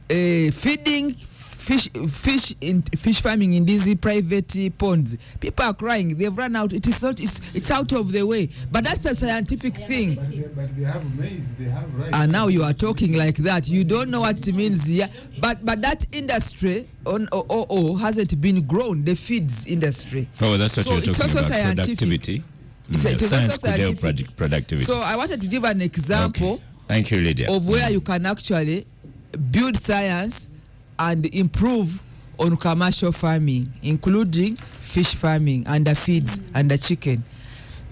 feeding fish farming in these private ponds, people are crying. They've run out. It is not. It's out of the way. But that's a scientific thing.
But they have maize. They have rice.
And now you are talking like that. You don't know what it means. Yeah. But that industry hasn't been grown. The feeds industry.
Oh, that's what
So
you're
it's
talking
also
about.
scientific.
Productivity.
It's
Science
also
could help
scientific.
productivity.
So I wanted to give an example.
Okay. Thank you, Lydia.
Of where you can actually build science and improve on commercial farming, including fish farming and the feeds and the chicken.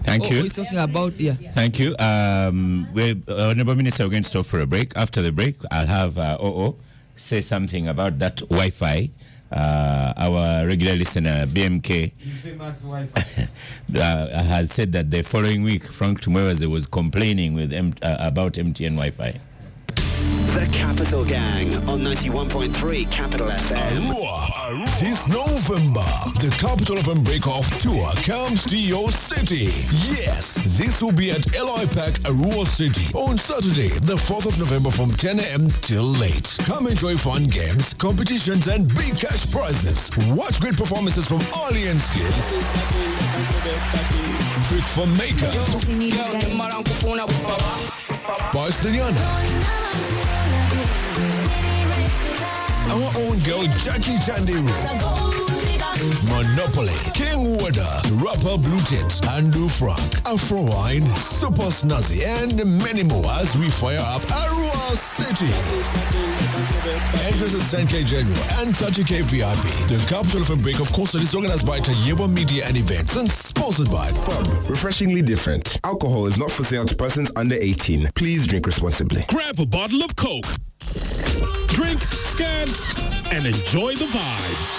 Thank you.
He's talking about, yeah.
Thank you. Honorable Minister, we're going to stop for a break. After the break, I'll have OO say something about that Wi-Fi. Our regular listener, BMK,
Famous Wi-Fi.
has said that the following week, Frank Tumweweze was complaining with about MTN Wi-Fi.
The Capital Gang on 91.3 Capital FM.
Arua. This November, the Capital FM Break-Off Tour comes to your city. Yes, this will be at LI Park, Arua City on Saturday, the 4th of November from 10 a.m. till late. Come enjoy fun games, competitions, and big cash prizes. Watch great performances from Alliance Kids, Fit for Makers, Bastoniana, our own girl Jackie Chandiru, Monopoly, King Water, Rapper Blue Tits, Andrew Frank, Afro Wine, Super Snazzy, and many more as we fire up Arua City. Entrance is 10K general and 30K VIP. The Capital FM Break-Off concert is organized by Tayewa Media and Events and sponsored by
Fun, refreshingly different. Alcohol is not for sale to persons under 18. Please drink responsibly.
Grab a bottle of Coke. Drink, scan, and enjoy the vibe.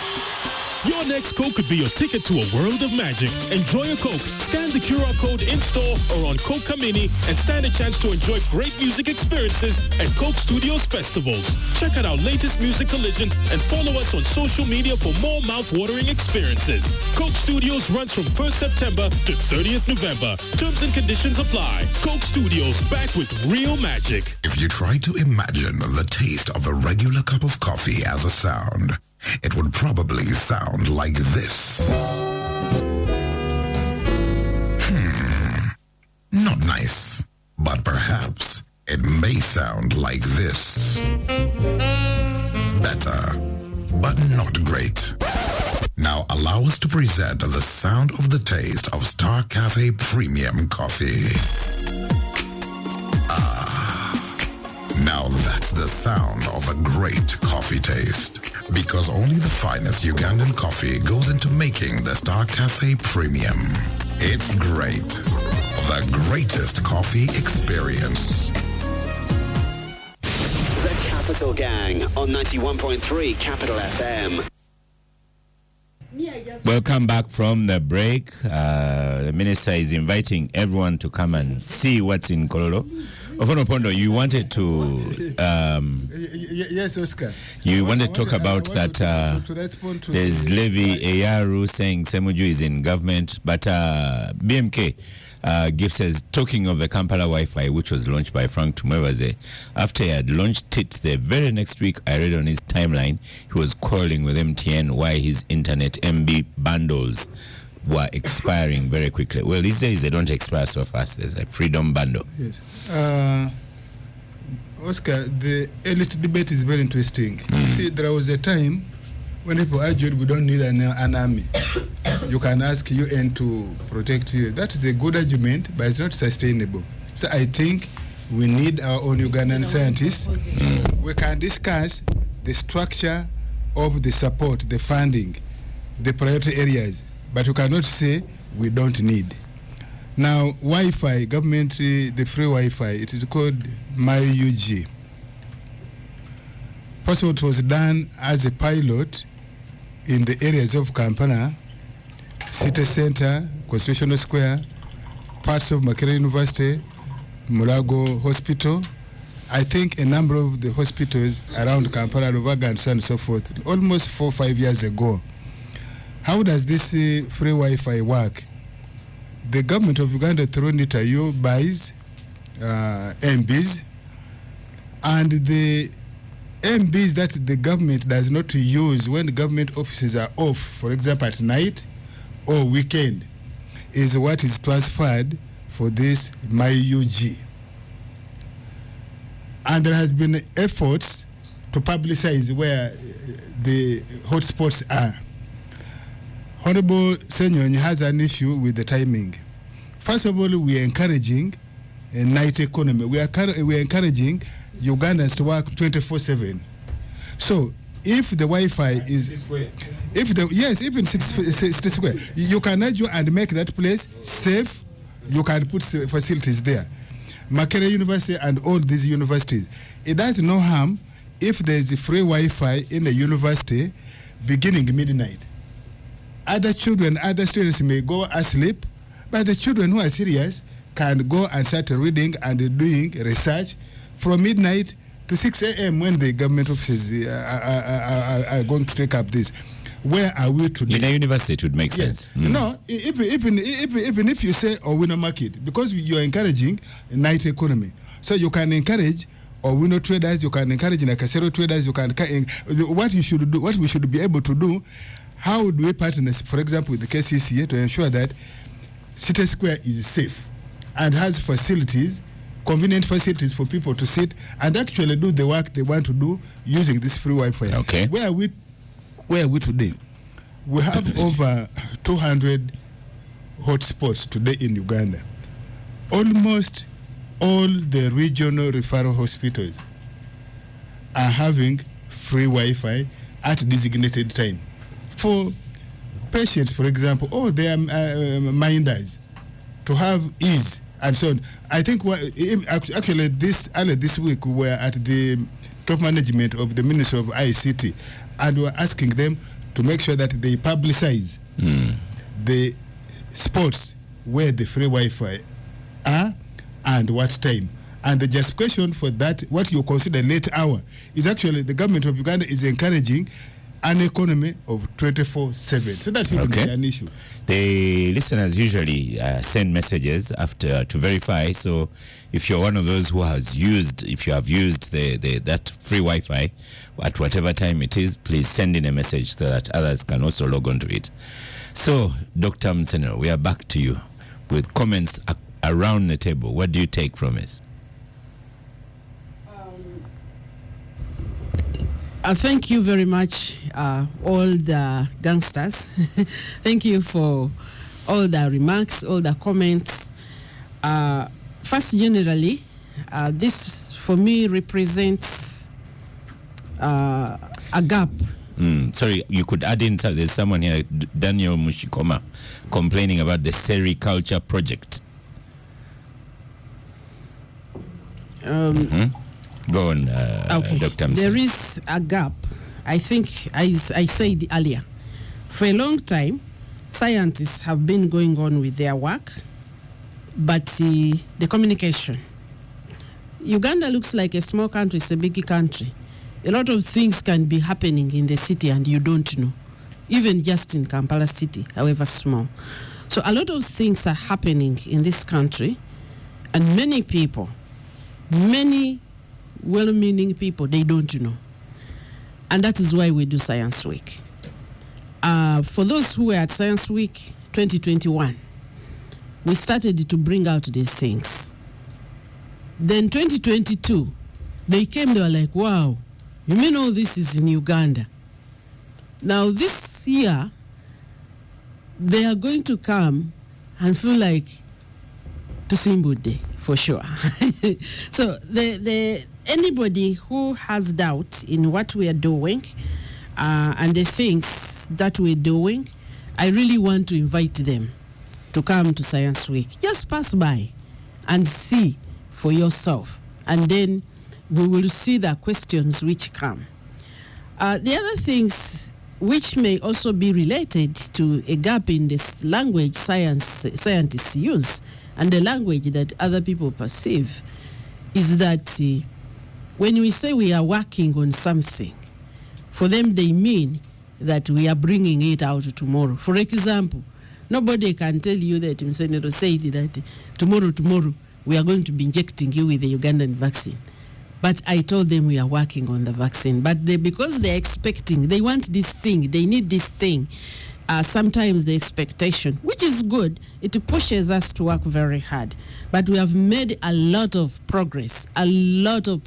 Your next Coke could be your ticket to a world of magic. Enjoy a Coke. Scan the QR code in-store or on Coke Kamini and stand a chance to enjoy great music experiences at Coke Studios festivals. Check out our latest music collisions and follow us on social media for more mouth-watering experiences. Coke Studios runs from 1st September to 30th November. Terms and conditions apply. Coke Studios, back with real magic.
If you try to imagine the taste of a regular cup of coffee as a sound, it would probably sound like this. Not nice, but perhaps it may sound like this. Better, but not great. Now allow us to present the sound of the taste of Star Cafe Premium Coffee. Now that's the sound of a great coffee taste. Because only the finest Ugandan coffee goes into making the Star Cafe Premium. It's great. The greatest coffee experience.
The Capital Gang on 91.3 Capital FM.
Welcome back from the break. The minister is inviting everyone to come and see what's in Kololo. Ofono Pondo, you wanted to...
yes, Oscar.
You wanted to talk about that there's Levi Eyaru saying Semuju is in government, but BMK says, talking of the Kampala Wi-Fi, which was launched by Frank Tumweweze, after he had launched it the very next week, I read on his timeline, he was quarreling with MTN why his internet MB bundles were expiring very quickly. Well, these days they don't expire so fast. There's a freedom bundle.
Yes. Oscar, the elite debate is very interesting. You see, there was a time when people argued we don't need an army. You can ask UN to protect you. That is a good argument, but it's not sustainable. So I think we need our own Ugandan scientists. We can discuss the structure of the support, the funding, the priority areas, but you cannot say we don't need. Now, Wi-Fi, government, the free Wi-Fi, it is called MyUG. First of all, it was done as a pilot in the areas of Kampala, City Center, Constitutional Square, parts of Makerere University, Mulago Hospital. I think a number of the hospitals around Kampala, Rubaga, and so on and so forth, almost 4 or 5 years ago. How does this free Wi-Fi work? The government of Uganda, through NITAU, buys MBs, and the MBs that the government does not use when the government offices are off, for example at night or weekend, is what is transferred for this MyUG. And there has been efforts to publicize where the hotspots are. Honorable Senyonyi has an issue with the timing. First of all, we are encouraging a night economy. We are encouraging Ugandans to work 24/7. So, if the Wi-Fi is, even 60 square, you can adjure and make that place safe. You can put facilities there. Makerere University and all these universities. It does no harm if there is free Wi-Fi in a university beginning midnight. Other children, other students may go asleep, but the children who are serious can go and start reading and doing research from midnight to 6 a.m. when the government offices are going to take up this. Where are we today?
In a university, it would make sense.
No, even if you say Owino market, because you are encouraging night economy, so you can encourage Owino traders, you can encourage Nakasero traders, you can what you should do, what we should be able to do. How do we partner, for example, with the KCCA to ensure that City Square is safe and has facilities, convenient facilities for people to sit and actually do the work they want to do using this free Wi-Fi.
Okay.
Where are we today? We have over 200 hotspots today in Uganda. Almost all the regional referral hospitals are having free Wi-Fi at designated time. For patients, for example, they are minders to have ease and so on. I think actually earlier this week we were at the top management of the Ministry of ICT and we were asking them to make sure that they publicize the spots where the free Wi-Fi are and what time. And the justification for that, what you consider late hour, is actually the government of Uganda is encouraging an economy of 24/7. So that will be an issue.
The listeners usually send messages after to verify. So if you're one of those who has used, if you have used that free Wi-Fi at whatever time it is, please send in a message so that others can also log on to it. So, Dr. Msenero, we are back to you with comments around the table. What do you take from this?
Thank you very much, all the gangsters. Thank you for all the remarks, all the comments. First, generally, this for me represents a gap.
Sorry, you could add in, there's someone here, Daniel Mushikoma, complaining about the sericulture project. Go on, Dr. Msenero.
There is a gap. I think, as I said earlier, for a long time, scientists have been going on with their work, but the communication. Uganda looks like a small country, it's a big country. A lot of things can be happening in the city and you don't know, even just in Kampala city, however small. So a lot of things are happening in this country, and many people, many well-meaning people, they don't know. And that is why we do Science Week. For those who were at Science Week 2021, we started to bring out these things. Then 2022, they came, they were like, wow, you mean all this is in Uganda? Now this year, they are going to come and feel like Tusimbu Day, for sure. So anybody who has doubt in what we are doing and the things that we're doing, I really want to invite them to come to Science Week. Just pass by and see for yourself, and then we will see the questions which come. The other things which may also be related to a gap in this language scientists use and the language that other people perceive is that when we say we are working on something, for them they mean that we are bringing it out tomorrow. For example, nobody can tell you that Msenero said that tomorrow we are going to be injecting you with the Ugandan vaccine. But I told them we are working on the vaccine. But because they're expecting, they want this thing, they need this thing. Sometimes the expectation, which is good, it pushes us to work very hard. But we have made a lot of progress, unbelievable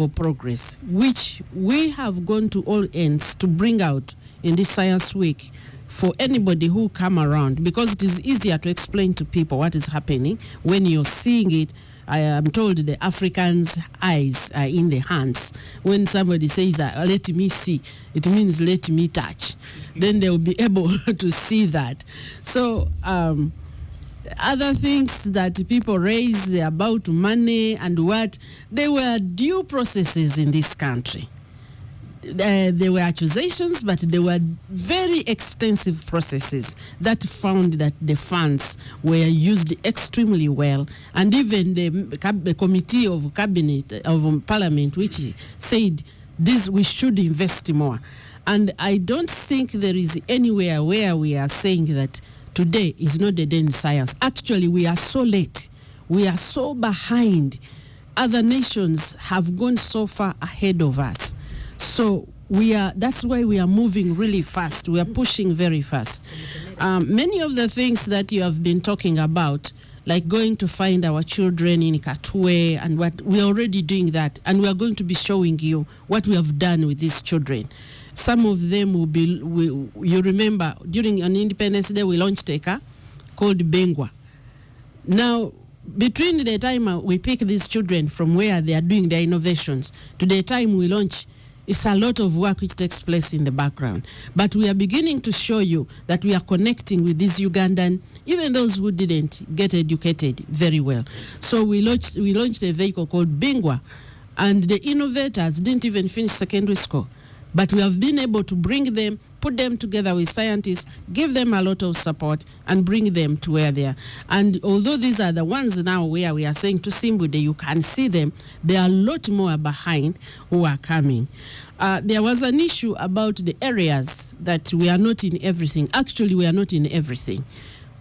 progress, which we have gone to all ends to bring out in this Science Week for anybody who come around, because it is easier to explain to people what is happening when you're seeing it. I am told the Africans' eyes are in the hands. When somebody says, let me see, it means let me touch. Then they will be able to see that. So other things that people raise about money and what, they were due processes in this country. There were accusations, but there were very extensive processes that found that the funds were used extremely well, and even the committee of cabinet of parliament, which said this we should invest more. And I don't think there is anywhere where we are saying that today is not the day in science. Actually, we are so late. We are so behind. Other nations have gone so far ahead of us. So that's why we are moving really fast. We are pushing very fast. Many of the things that you have been talking about, like going to find our children in Katwe and what, we are already doing that. And we are going to be showing you what we have done with these children. Some of them will be, you remember, during on Independence Day, we launched a car called Bengwa. Now, between the time we pick these children from where they are doing their innovations to the time we launch, it's a lot of work which takes place in the background. But we are beginning to show you that we are connecting with these Ugandan, even those who didn't get educated very well. So we launched a vehicle called Bingwa, and the innovators didn't even finish secondary school. But we have been able to bring them, put them together with scientists, give them a lot of support, and bring them to where they are. And although these are the ones now where we are saying to Simbude, you can see them, there are a lot more behind who are coming. There was an issue about the areas that we are not in everything. Actually, we are not in everything.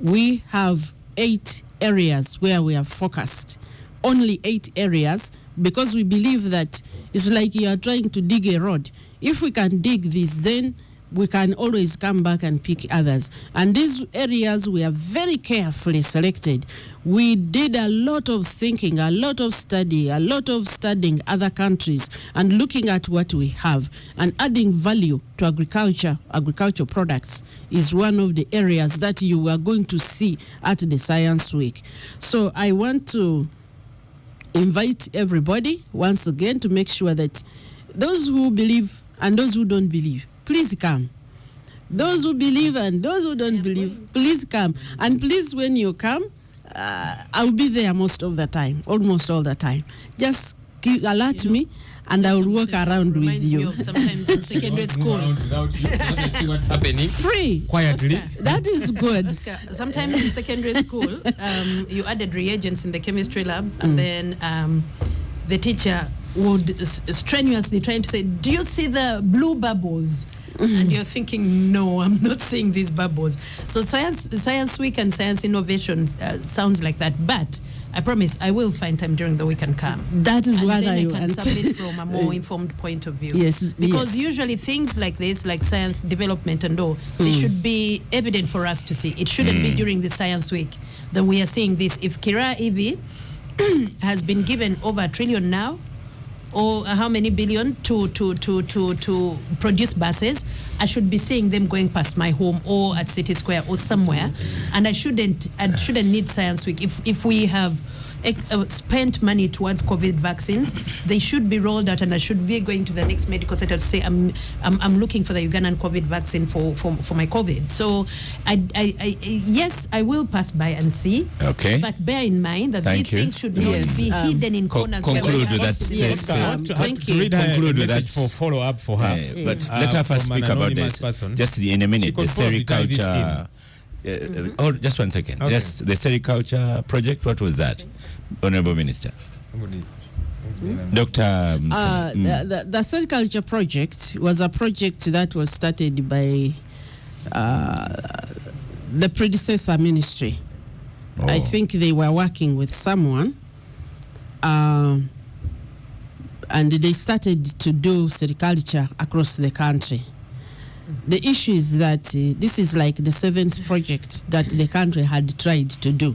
We have 8 areas where we have focused. Only 8 areas, because we believe that it's like you are trying to dig a road. If we can dig this, then we can always come back and pick others. And these areas we have very carefully selected. We did a lot of thinking, a lot of study, a lot of studying other countries and looking at what we have and adding value to agricultural products is one of the areas that you are going to see at the Science Week. So I want to invite everybody once again to make sure that those who believe and those who don't believe, please come. Those who believe and those who don't believe, please come. And please, when you come, I'll be there almost all the time. Just alert me, and I will walk around with you.
Me of sometimes in secondary school.
Without you, see what's happening.
Free.
Quietly.
That is good.
Sometimes in secondary school, you added reagents in the chemistry lab, and then the teacher would strenuously trying to say, do you see the blue bubbles? And you're thinking, no, I'm not seeing these bubbles. So Science Week and Science Innovations sounds like that. But I promise I will find time during the week and come.
That is
and
what
then
I
can
want.
submit from a more informed point of view.
Yes.
Because usually things like this, like science development and all, they should be evident for us to see. It shouldn't be during the Science Week that we are seeing this. If Kira EV has been given over $1 trillion now, or how many billion to produce buses, I should be seeing them going past my home or at City Square or somewhere, and I shouldn't need Science Week. If we have spent money towards COVID vaccines, they should be rolled out, and I should be going to the next medical center to say I'm looking for the Ugandan COVID vaccine for my COVID. So yes, I will pass by and see.
Okay.
But bear in mind that these things should not be hidden in corners.
Conclude with that.
Thank you.
Conclude with that.
For follow up for her.
But let her first speak about this. Just in a minute. The sericulture just 1 second.
Okay.
Yes, the sericulture project. What was that, Honorable Minister? Dr.
The sericulture project was a project that was started by the predecessor ministry. I think they were working with someone, and they started to do sericulture across the country. The issue is that this is like the 7th project that the country had tried to do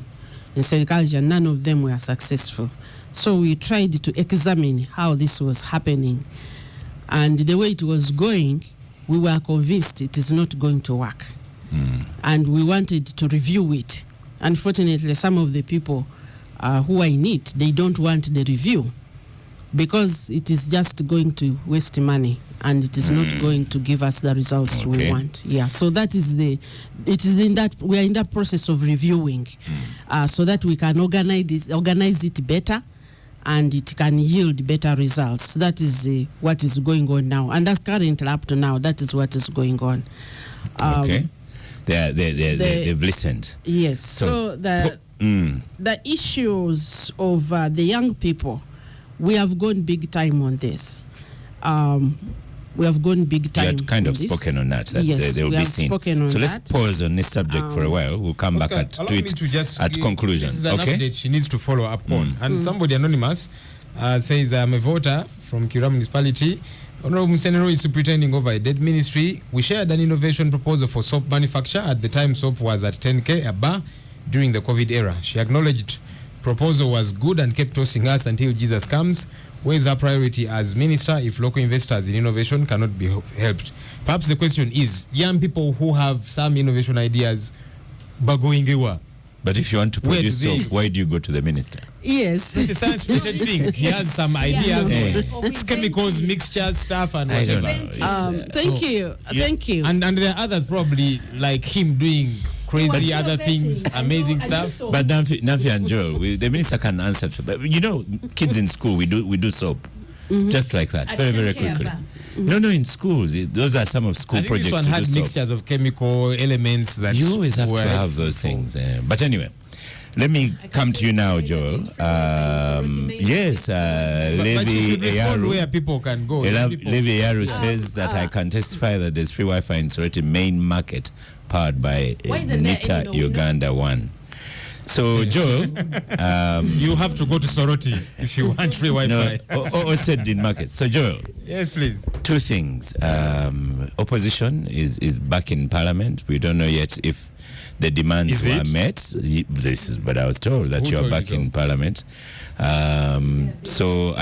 in sericulture. None of them were successful. So we tried to examine how this was happening. And the way it was going, we were convinced it is not going to work. And we wanted to review it. Unfortunately, some of the people who are in it, they don't want the review because it is just going to waste money and it is not going to give us the results we want. Yeah, so that is we are in that process of reviewing so that we can organize it better and it can yield better results. That is what is going on now. And that's currently up to now, that is what is going on.
They've listened.
Yes. So the issues of the young people, we have gone big time on this. We have gone big time.
You had kind of spoken on that.
Yes,
they will
we
be
have
seen.
spoken on
so let's
that.
pause on this subject for a while. We'll come
Oscar,
back to
allow me
it
to just
at
give-
conclusion.
This is an
Okay.
update she needs to follow up on. And somebody anonymous says, I'm a voter from Kira municipality. Honorable Musenero is superintending over a dead ministry. We shared an innovation proposal for soap manufacture. At the time, soap was at 10K a bar during the COVID era. She acknowledged proposal was good and kept tossing us until Jesus comes. Where is our priority as minister if local investors in innovation cannot be helped? Perhaps the question is, young people who have some innovation ideas, but going away.
But if you want to
Where
produce
do they-
soap, why do you go to the minister?
Yes.
It's a science-related thing. He has some ideas. It's chemicals, mixtures, stuff, and
I don't
whatever.
know.
Thank you. Thank you.
And there are others probably like him doing crazy other things, amazing stuff.
But Nafi and Joel, the minister can answer to that. You know, kids in school, we do soap. Just like that, very, very quickly. No, in schools, those are some of school
I think
projects
this one
to
had
do soap.
mixtures of chemical elements that
You always have
were
to have those things. But anyway, let me come to you now, Joel. Yes,
But you
Levi
should respond
Eyaru.
where people can go.
Levi Eyaru says that I can testify that there's free Wi-Fi in Soroti main market powered by
Why isn't there
Nita
any window?
Uganda 1. So, Joel,
you have to go to Soroti if you want free Wi-Fi.
or said in market. So, Joel.
Yes, please.
Two things. Opposition is back in Parliament. We don't know yet if the demands
Is
were
it?
met. This is what I was told, that
Who
you are
told
back
you so?
in Parliament. So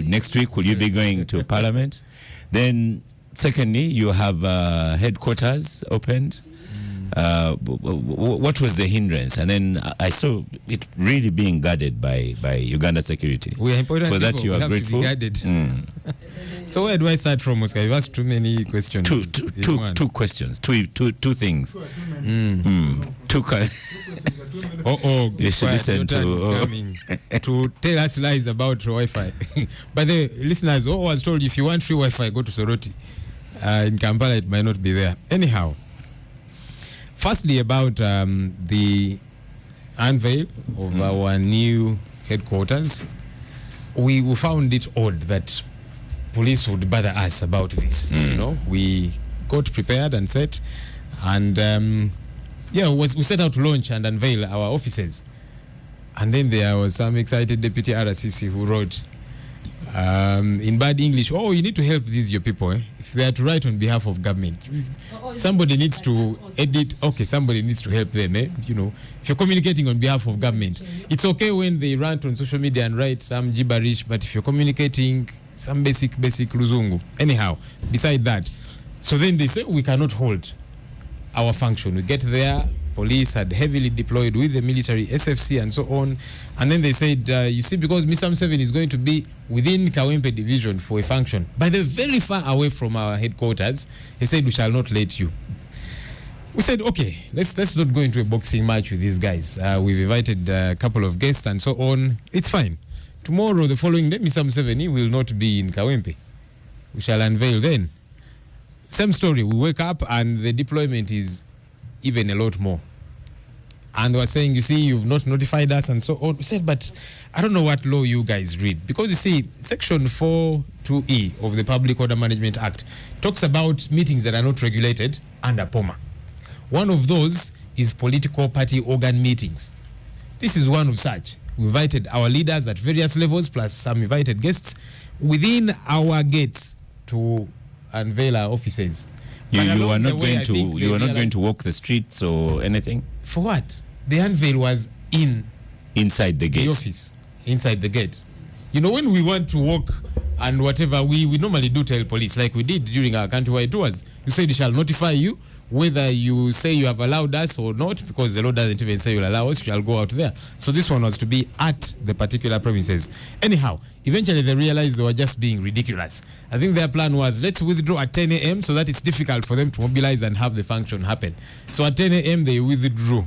next week, will you be going to Parliament? Then, secondly, you have headquarters opened. What was the hindrance? And then I saw it really being guarded by Uganda security.
We are important
For that
people.
you
We
are
have to be
grateful.
guarded. So where do I start from, Oscar? You've asked too many questions.
Two questions, two things. Two you should listen
your turn is coming to tell us lies about Wi-Fi. But the listeners, I was told if you want free Wi-Fi, go to Soroti. In Kampala, it might not be there. Anyhow, firstly about the unveil of our new headquarters, we found it odd that police would bother us about this. You know, we got prepared and set, and we set out to launch and unveil our offices. And then there was some excited deputy RCC who wrote in bad English, "Oh, you need to help these your people. If they are to write on behalf of government, somebody needs to edit. Okay, somebody needs to help them. You know, if you're communicating on behalf of government, it's okay when they rant on social media and write some gibberish. But if you're communicating some basic Luzungu, anyhow, beside that, so then they say we cannot hold our function. We get there, police had heavily deployed with the military, SFC and so on. And then they said, you see, because Misam 7 is going to be within Kawempe division for a function, but they're very far away from our headquarters, he said, we shall not let you. We said, okay, let's not go into a boxing match with these guys. We've invited a couple of guests and so on. It's fine. Tomorrow, the following day, Misam 7 will not be in Kawempe. We shall unveil then. Same story. We wake up and the deployment is even a lot more. And they were saying, you see, you've not notified us and so on. We said, but I don't know what law you guys read. Because you see, Section 4.2e of the Public Order Management Act talks about meetings that are not regulated under POMA. One of those is political party organ meetings. This is one of such. We invited our leaders at various levels, plus some invited guests, within our gates to unveil our offices.
You are not going to walk the streets or anything?
For what? The unveil was
inside the gate.
The office, inside the gate. You know, when we want to walk and whatever, we normally do tell police, like we did during our countrywide tours. You said, we shall notify you whether you say you have allowed us or not, because the law doesn't even say you'll allow us, we shall go out there. So this one was to be at the particular premises. Anyhow, eventually they realized they were just being ridiculous. I think their plan was, let's withdraw at 10 a.m. so that it's difficult for them to mobilize and have the function happen. So at 10 a.m. they withdrew.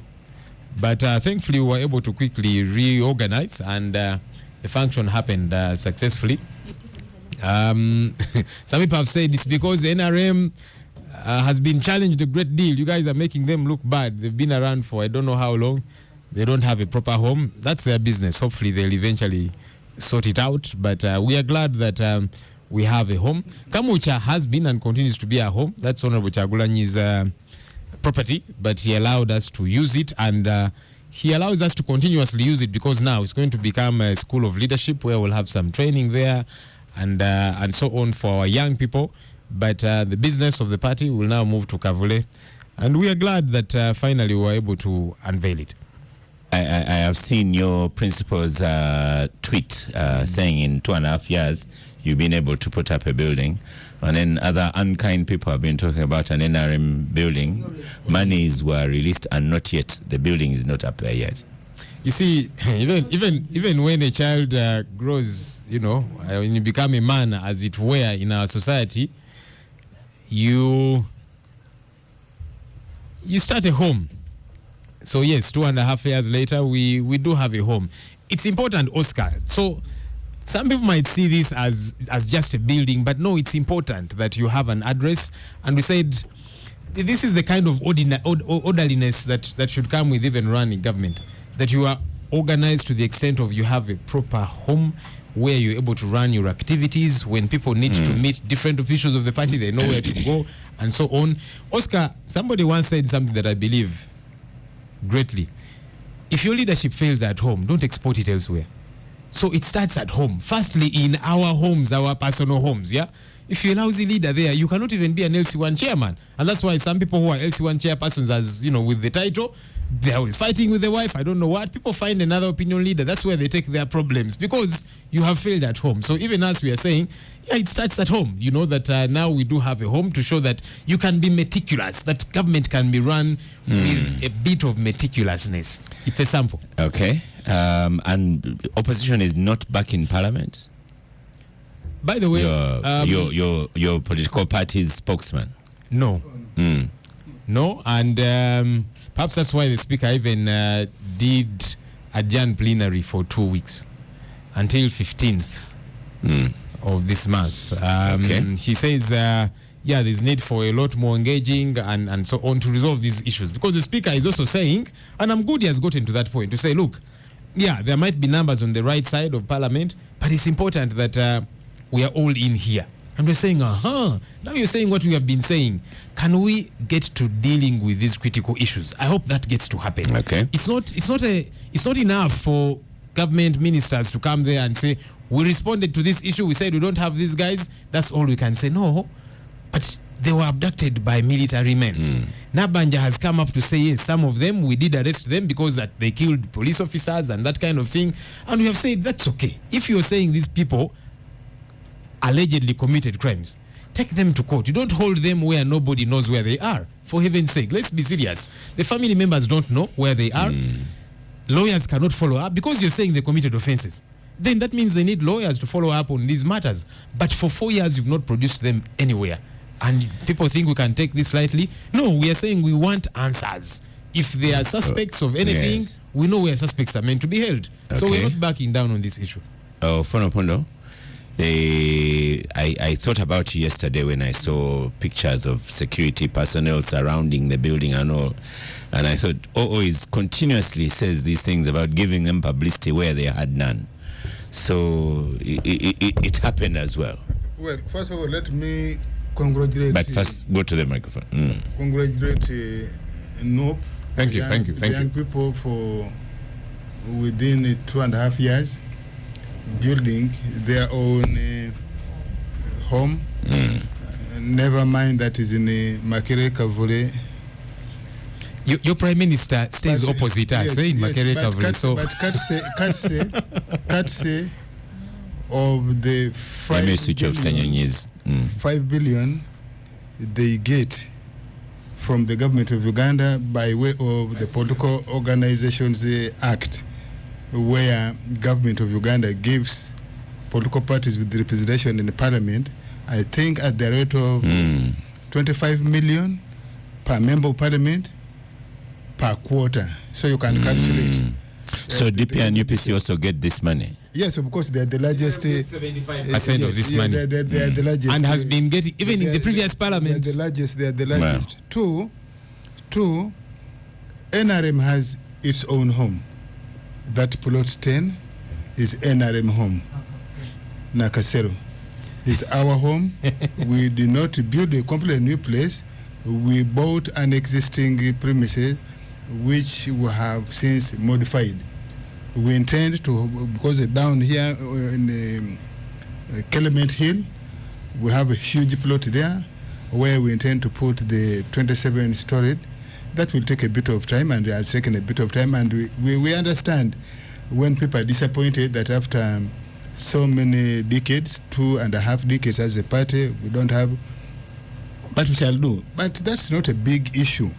But thankfully we were able to quickly reorganize, and the function happened successfully. Some people have said it's because the NRM has been challenged a great deal. You guys are making them look bad. They've been around for I don't know how long. They don't have a proper home. That's their business. Hopefully they'll eventually sort it out. But we are glad that we have a home. Kamucha has been and continues to be our home. That's Honorable Chagulanyi's property, but he allowed us to use it, and he allows us to continuously use it, because now it's going to become a school of leadership where we'll have some training there and so on for our young people. But the business of the party will now move to Kavule, and we are glad that finally we were able to unveil it.
I have seen your principal's tweet saying in 2.5 years you've been able to put up a building, and then other unkind people have been talking about an NRM building. Monies were released and not yet. The building is not up there yet.
You see, even when a child grows, you know, when you become a man, as it were, in our society, you start a home. So yes, 2.5 years later, we do have a home. It's important, Oscar. So some people might see this as just a building, but no, it's important that you have an address. And we said this is the kind of orderliness that should come with even running government, that you are organized to the extent of you have a proper home where you're able to run your activities. When people need to meet different officials of the party, they know where to go, and so on. Oscar, somebody once said something that I believe greatly. If your leadership fails at home, don't export it elsewhere. So it starts at home. Firstly, in our homes, our personal homes, yeah? If you're a lousy leader there, you cannot even be an LC1 chairman. And that's why some people who are LC1 chairpersons, as you know, with the title, they're always fighting with the wife, I don't know what. People find another opinion leader. That's where they take their problems, because you have failed at home. So even as we are saying, yeah, it starts at home. You know that now we do have a home to show that you can be meticulous, that government can be run with a bit of meticulousness. It's a sample.
Okay. And opposition is not back in parliament?
By the way,
your political party's spokesman?
No. No, and perhaps that's why the speaker even did adjourn plenary for 2 weeks until 15th of this month. He says, there's need for a lot more engaging and so on to resolve these issues, because the speaker is also saying, and I'm good he has gotten to that point, to say, look, there might be numbers on the right side of parliament, but it's important that we are all in here. And we're saying, now you're saying what we have been saying. Can we get to dealing with these critical issues? I hope that gets to happen.
Okay.
It's not enough for government ministers to come there and say, we responded to this issue, we said we don't have these guys. That's all we can say. No, but they were abducted by military men. Nabanja has come up to say, yes, some of them, we did arrest them because they killed police officers and that kind of thing. And we have said, that's okay. If you're saying these people allegedly committed crimes, take them to court. You don't hold them where nobody knows where they are. For heaven's sake, let's be serious. The family members don't know where they are. Lawyers cannot follow up because you're saying they committed offenses. Then that means they need lawyers to follow up on these matters. But for 4 years, you've not produced them anywhere. And people think we can take this lightly. No, we are saying we want answers. If they are suspects of anything, we know where suspects are meant to be held. So we're not backing down on this issue.
Fono Pondo, I thought about you yesterday when I saw pictures of security personnel surrounding the building and all, and I thought is continuously says these things about giving them publicity where they had none. So it happened as well.
Well, first of all, let me congratulate.
But first, go to the microphone.
Congratulate NOP.
Thank you.
Young people for within 2.5 years building their own home. Never mind that is in Makere Kavule.
Your prime minister stays opposite us, in Makere Kavule. So,
but can't say of the 5 billion they get from the government of Uganda by way of the Political Organizations Act, where government of Uganda gives political parties with representation in the parliament, I think at the rate of 25 million per member of parliament per quarter. So you can calculate.
So DP and UPC also get this money?
Yes, of course, they are the largest.
75% of this money.
They are the largest.
And has been getting, even in the previous parliament.
They are the largest. Wow. Two, NRM has its own home. That plot 10 is NRM home. Nakasero. It's our home. We did not build a completely new place. We bought an existing premises which we have since modified. We intend to, because down here in Clement Hill, we have a huge plot there where we intend to put the 27 storage. That will take a bit of time, and it has taken a bit of time, and we understand when people are disappointed that after so many decades, 2.5 decades as a party, we don't have, but we shall do. But that's not a big issue.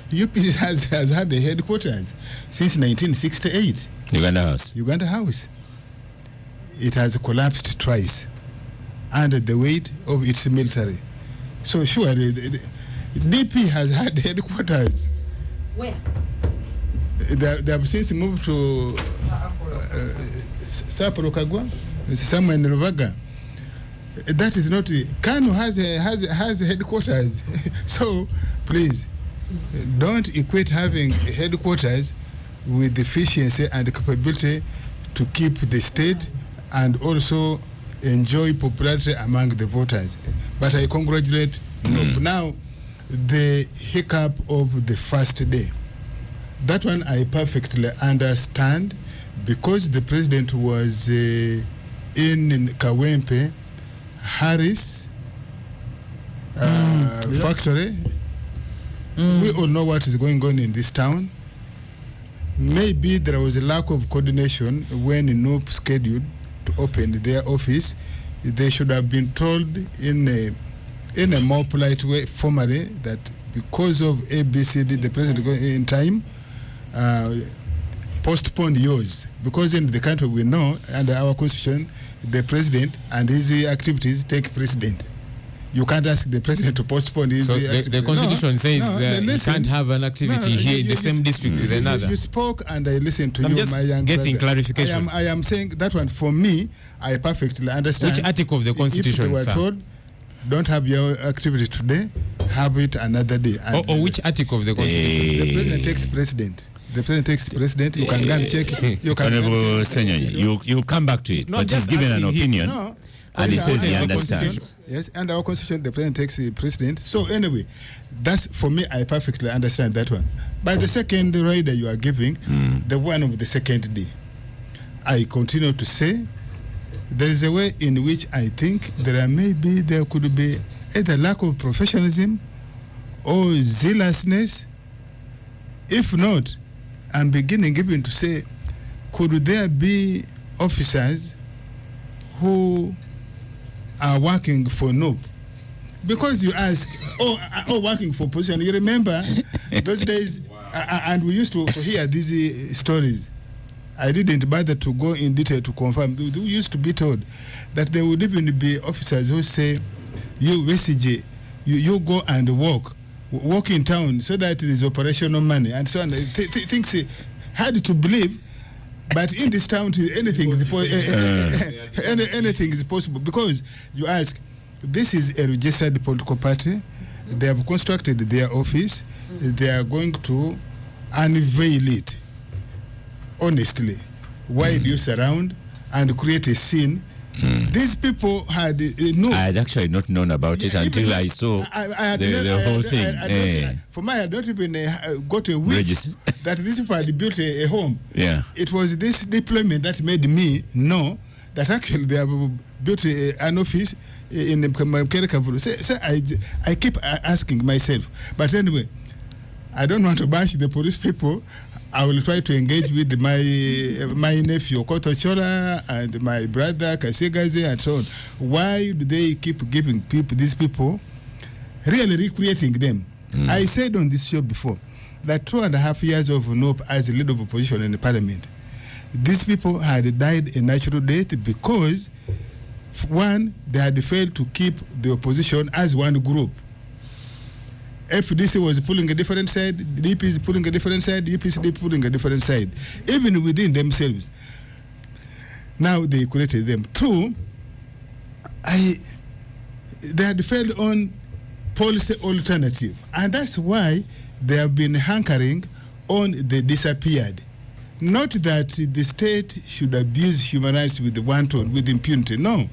UPC has had the headquarters since 1968. Uganda House. It has collapsed twice under the weight of its military. So surely the DP has had headquarters.
Where?
They have since moved to Sapporo Kagwa, somewhere in Rubaga. That is not. Kanu has headquarters. So please, don't equate having headquarters with efficiency and capability to keep the state and also enjoy popularity among the voters. But I congratulate NOP. Now, the hiccup of the first day. That one I perfectly understand, because the president was in Kawempe, Harris factory. We all know what is going on in this town. Maybe there was a lack of coordination when NOP scheduled to open their office. They should have been told in a more polite way, formally, that because of ABCD, the president going in time, postponed yours. Because in the country we know, under our constitution, the president and his activities take precedent. You can't ask the president to postpone his activities.
The constitution says you can't have an activity here in the same district with another.
You spoke and I listened to you,
just
my young
getting
brother.
clarification.
I am saying that one, for me, I perfectly understand.
Which article of the constitution,
if they were
sir?
told, don't have your activity today, have it another day.
Or which article of the constitution?
The president takes precedent. The president takes precedent. You can go and check. You can
Honorable Senyonyi, you'll come back to it.
No,
but he's given an opinion. And he says he
understands. Yes, under our constitution, the president takes the precedent. So anyway, that's, for me, I perfectly understand that one. By the second rider you are giving, the one of the second day, I continue to say there is a way in which I think there could be either lack of professionalism or zealousness. If not, I'm beginning even to say, could there be officers who are working for NOP? Because you ask, working for position. You remember those days, and we used to hear these stories. I didn't bother to go in detail to confirm. We used to be told that there would even be officers who say, you WCJ, you go and walk in town so that there is operational money and so on. Things hard to believe But in this town, anything is anything is possible, because you ask, this is a registered political party. They have constructed their office. They are going to unveil it. Honestly, why do you surround and create a scene? These people had no.
I had actually not known about it until I saw the whole thing.
For me, I had not even got a whiff that these people had built a home.
Yeah.
It was this deployment that made me know that actually they have built an office in Comparative. So I keep asking myself. But anyway, I don't want to bash the police people. I will try to engage with my nephew Koto Chola and my brother Kasegaze and so on. Why do they keep giving these people, really recreating them? I said on this show before that 2.5 years of NOP as a leader of opposition in the parliament, these people had died a natural death because, one, they had failed to keep the opposition as one group. FDC was pulling a different side, the DP is pulling a different side, the UPCD pulling a different side, even within themselves. Now they created them. Two, they had failed on policy alternative, and that's why they have been hankering on the disappeared. Not that the state should abuse human rights with wanton, with impunity. No.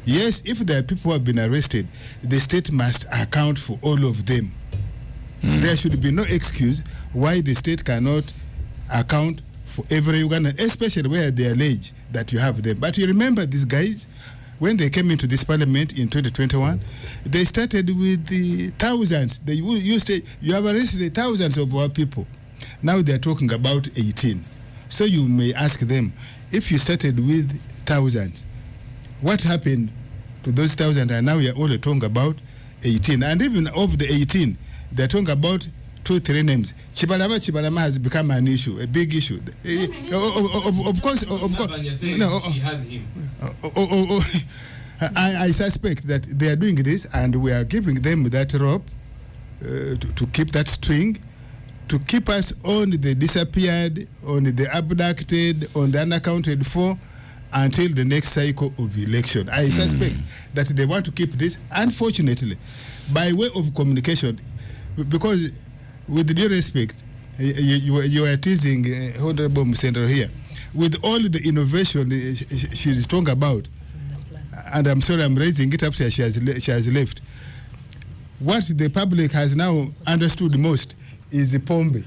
Yes, if there are people who have been arrested, the state must account for all of them. There should be no excuse why the state cannot account for every Ugandan, especially where they allege that you have them. But you remember these guys, when they came into this parliament in 2021, they started with the thousands. They used to, you have arrested thousands of our people. Now they are talking about 18. So you may ask them, if you started with thousands, what happened to those thousands? And now we are only talking about 18. And even of the 18, they're talking about 2-3 names. Chibalama has become an issue, a big issue. Of course. No, she has him. I suspect that they are doing this, and we are giving them that rope to keep that string, to keep us on the disappeared, on the abducted, on the unaccounted for, until the next cycle of election. I suspect that they want to keep this, unfortunately, by way of communication. Because, with due respect, you are teasing Honorable Musendero here. With all the innovation she is talking about, and I'm sorry I'm raising it up, she has left. What the public has now understood most is the Pombe,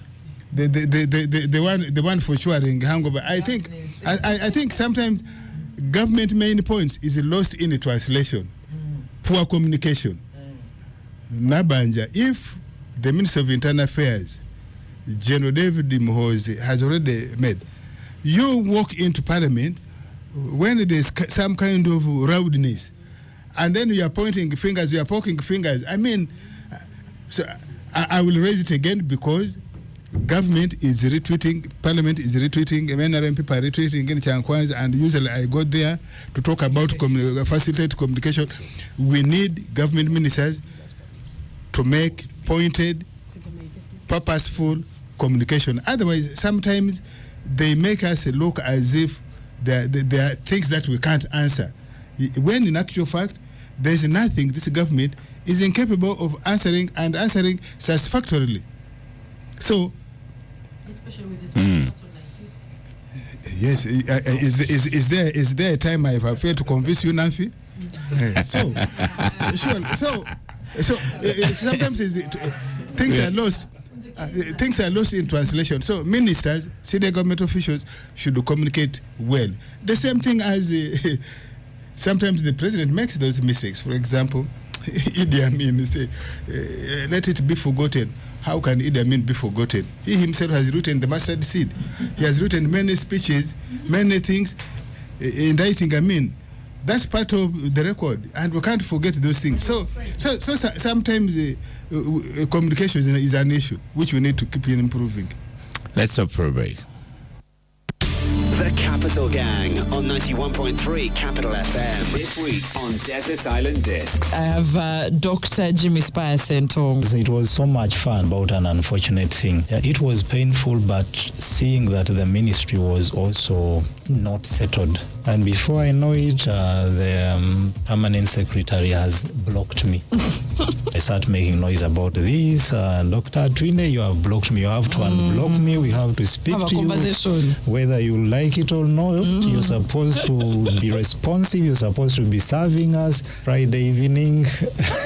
the one for sharing hangover. I think sometimes government main points is lost in the translation, poor communication. Nabanja, if the Minister of Internal Affairs, General David Muhoozi, has already made, you walk into Parliament when there's some kind of rowdiness, and then you are pointing fingers, you are poking fingers. I mean, so I will raise it again, because government is retweeting, Parliament is retweeting, MNRM people are retweeting in Chankwanza, and usually I go there to talk about facilitate communication. We need government ministers to make pointed, purposeful communication. Otherwise, sometimes they make us look as if there are things that we can't answer, when in actual fact, there is nothing this government is incapable of answering, and answering satisfactorily. So, especially with this person like you. Yes, is there a time I have failed to convince you, Nanfi? So sometimes things are lost. Things are lost in translation. So ministers, senior government officials should communicate well. The same thing as sometimes the president makes those mistakes. For example, Idi Amin say, let it be forgotten. How can Idi Amin be forgotten? He himself has written the mustard seed. He has written many speeches, many things indicting Amin. That's part of the record, and we can't forget those things. So sometimes communication is an issue which we need to keep improving.
Let's stop for a break.
The The Capital Gang on 91.3 Capital FM. This week on Desert Island Discs.
I have Dr. Jimmy Spire Sentong.
It was so much fun about an unfortunate thing. It was painful, but seeing that the ministry was also not settled. And before I know it, the permanent secretary has blocked me. I start making noise about this. Dr. Twine, you have blocked me. You have to unblock me. We have to speak
have a
to
conversation.
You. Whether you like it or not, you're supposed to be responsive. You're supposed to be serving us. Friday evening,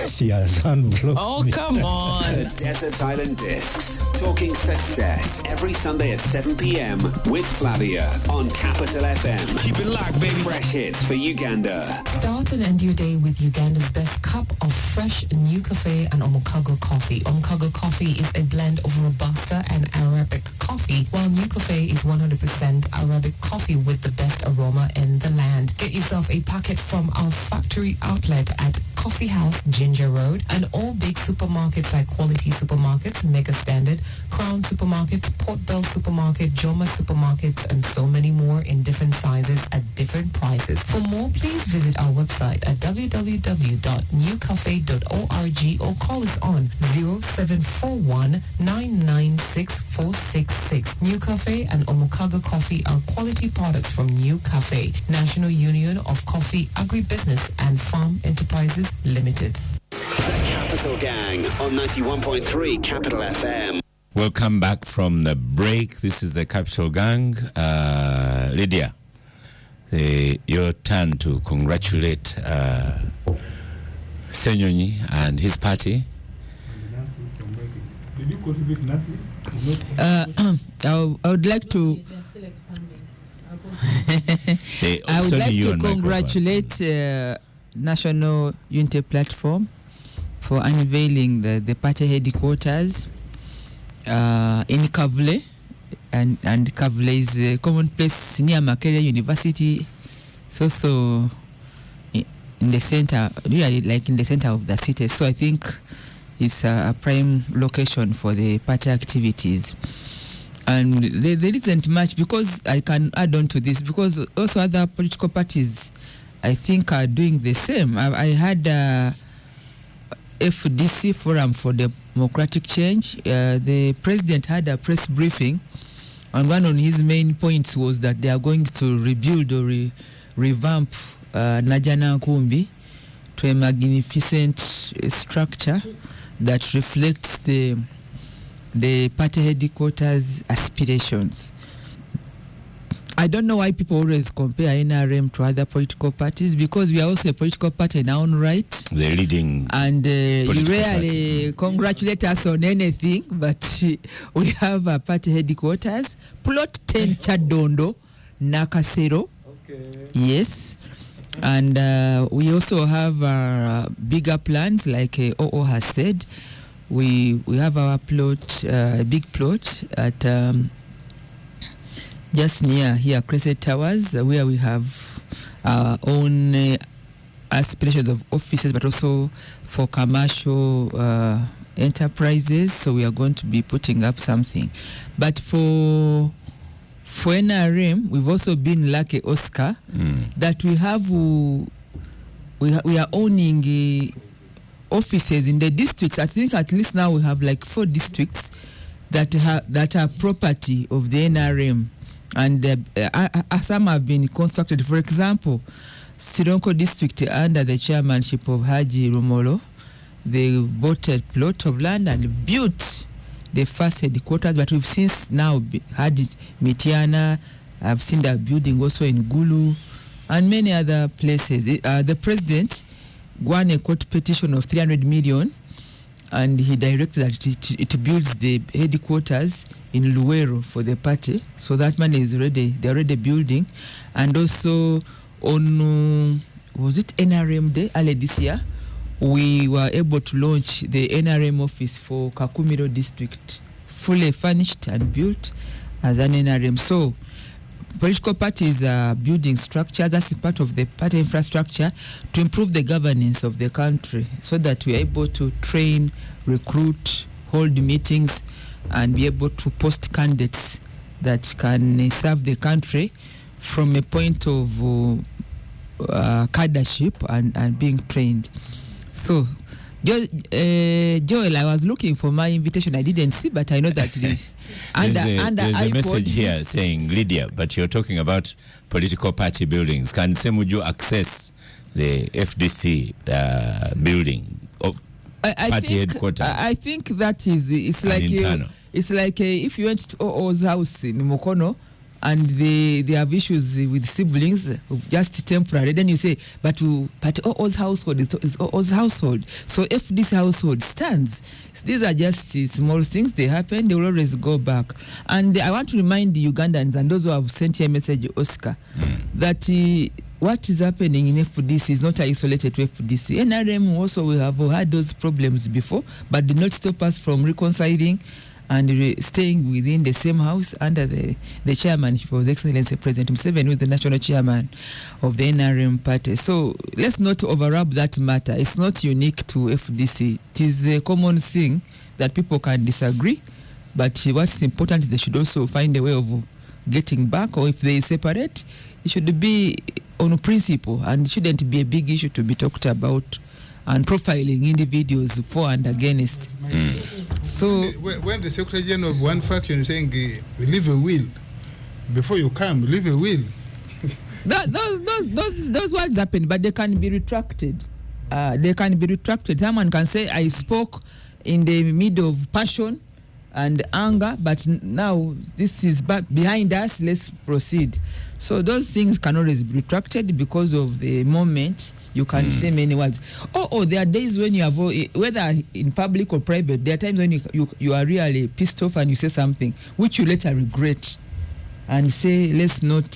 she has unblocked me.
Oh, come on.
The Desert Island Discs. Talking success every Sunday at 7 p.m. with Flavia on Capital FM. Keep it locked, baby. Fresh hits for Uganda.
Start and end your day with Uganda's best cup of fresh New Cafe and Omukago coffee. Omukago coffee is a blend of Robusta and Arabic coffee, while New Cafe is 100% Arabic coffee with the best aroma in the land. Get yourself a packet from our factory outlet at Coffee House, Ginger Road, and all big supermarkets like Quality Supermarkets, Mega Standard, Crown Supermarkets, Port Bell Supermarket, Joma Supermarkets, and so many more in different sizes at different prices. For more, please visit our website at www.newcafe.org or call us on 0741 996 466. New Cafe and Omukago Coffee are quality products from New Cafe, National Union of Coffee, Agribusiness and Farm Enterprises Limited.
The Capital Gang on 91.3 Capital FM.
Welcome back from the break. This is the Capital Gang. Lydia, your turn to congratulate Senyonyi and his party.
Did you contribute nothing?
I would like to. I would like to congratulate National Unity Platform for unveiling the party headquarters in Kavle, and Kavle is a common place near Makerere University. It's also in the center, really like in the center of the city. So I think it's a prime location for the party activities. And there isn't much, because I can add on to this, because also other political parties, I think, are doing the same. I had FDC Forum for Democratic Change. The president had a press briefing, and one of his main points was that they are going to rebuild or revamp Najana Nkumbi to a magnificent structure that reflects the party headquarters aspirations. I don't know why people always compare NRM to other political parties, because we are also a political party in our own right.
The leading
and you rarely congratulate us on anything, but we have a party headquarters, Plot 10 Chadondo, Nakasero. Okay. Yes. And we also have bigger plans, like OO has said. We have our plot, a big plot at just near here, Crescent Towers, where we have our own aspirations of offices, but also for commercial enterprises. So we are going to be putting up something. But for NRM, we've also been lucky, Oscar, that we have we are owning offices in the districts. I think at least now we have like 4 districts that are property of the NRM, and some have been constructed. For example, Sironko district, under the chairmanship of Haji Rumolo, they bought a plot of land and built the first headquarters, but we've since now had Mitiana. I've seen that building also in Gulu and many other places. The president won a court petition of 300 million, and he directed that it builds the headquarters in Luwero for the party. So that money is they're already building. And also on, was it NRM Day, early this year, we were able to launch the NRM office for Kakumiro district, fully furnished and built as an NRM. So political parties are building structure. That's part of the party infrastructure to improve the governance of the country, so that we are able to train, recruit, hold meetings, and be able to post candidates that can serve the country from a point of cadreship and being trained. So, Joel, I was looking for my invitation. I didn't see, but I know that it is
there's a message here saying, Lydia, but you're talking about political party buildings. Can Semuju access the FDC building of party headquarters?
I think that it's like if you went to OO's house in Mokono and they have issues with siblings, just temporary, then you say, but OO's household is OO's household. So if this household stands, these are just small things. They happen, they will always go back. And I want to remind the Ugandans and those who have sent here a message, Oscar, that what is happening in FDC is not isolated to FDC. NRM also, we have had those problems before, but did not stop us from reconciling and staying within the same house under the chairmanship of His Excellency President Museveni, who is the national chairman of the NRM party. So let's not overlap that matter. It's not unique to FDC. It is a common thing that people can disagree, but what's important is they should also find a way of getting back, or if they separate, it should be on principle and it shouldn't be a big issue to be talked about and profiling individuals for and against. So
when the Secretary General of one faction is saying leave a will before you come, leave a will.
Those words happen, but they can be retracted. Someone can say, I spoke in the middle of passion and anger, but now this is behind us, let's proceed. So those things can always be retracted because of the moment. You can say many words. There are days when you have, whether in public or private, there are times when you are really pissed off and you say something which you later regret and say, let's not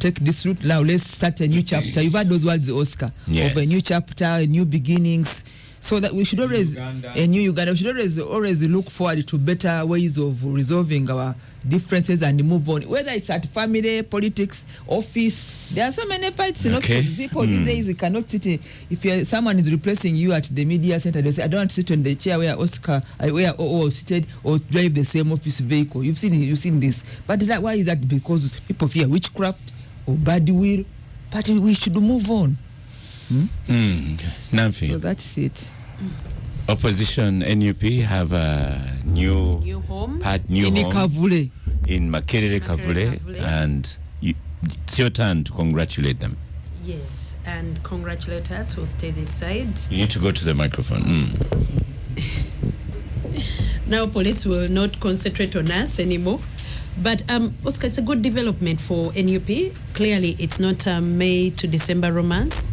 take this route now, let's start a new chapter. You've had those words, Oscar, of a new chapter, new beginnings. So that we should always, a new Uganda, we should always look forward to better ways of resolving our differences and move on. Whether it's at family, politics, office, there are so many fights. People these days, you cannot sit in. If someone is replacing you at the media center, they say, I don't want to sit on the chair where where OO seated or drive the same office vehicle. You've seen this. But why is that? Because people fear witchcraft or bad will. But we should move on.
Nothing.
So that's it.
Opposition NUP have a new
home
in Makerere Kavule, and it's your turn to congratulate them.
Yes, and congratulate us who stay this side.
You need to go to the microphone.
Now police will not concentrate on us anymore. But Oscar, it's a good development for NUP. Clearly, it's not a May to December romance.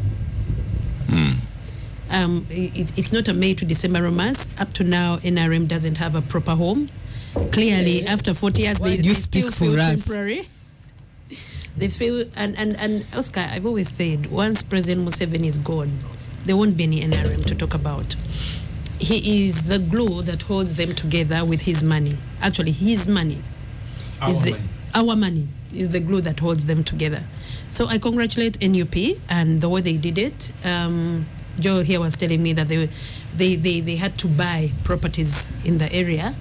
It's not a May to December romance. Up to now, NRM doesn't have a proper home. Clearly, after 40 years, they still feel temporary. They feel, and Oscar, I've always said, once President Museveni is gone, there won't be any NRM to talk about. He is the glue that holds them together with his money. Actually, his money. Our money is the glue that holds them together. So I congratulate NUP and the way they did it. Joe here was telling me that they had to buy properties in the area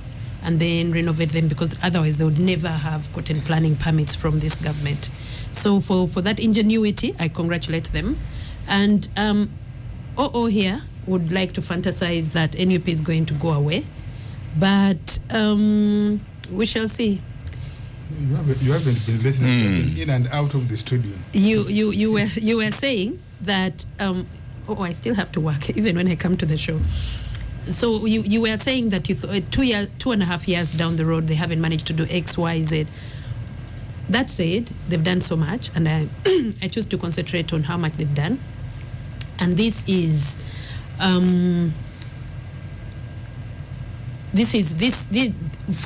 and then renovate them because otherwise they would never have gotten planning permits from this government. So for that ingenuity, I congratulate them. And OO here would like to fantasize that NUP is going to go away, but we shall see.
You haven't been listening in and out of the studio.
You were saying that I still have to work even when I come to the show. So you were saying that 2.5 years down the road they haven't managed to do X, Y, Z. That said, they've done so much, and I choose to concentrate on how much they've done. And this is for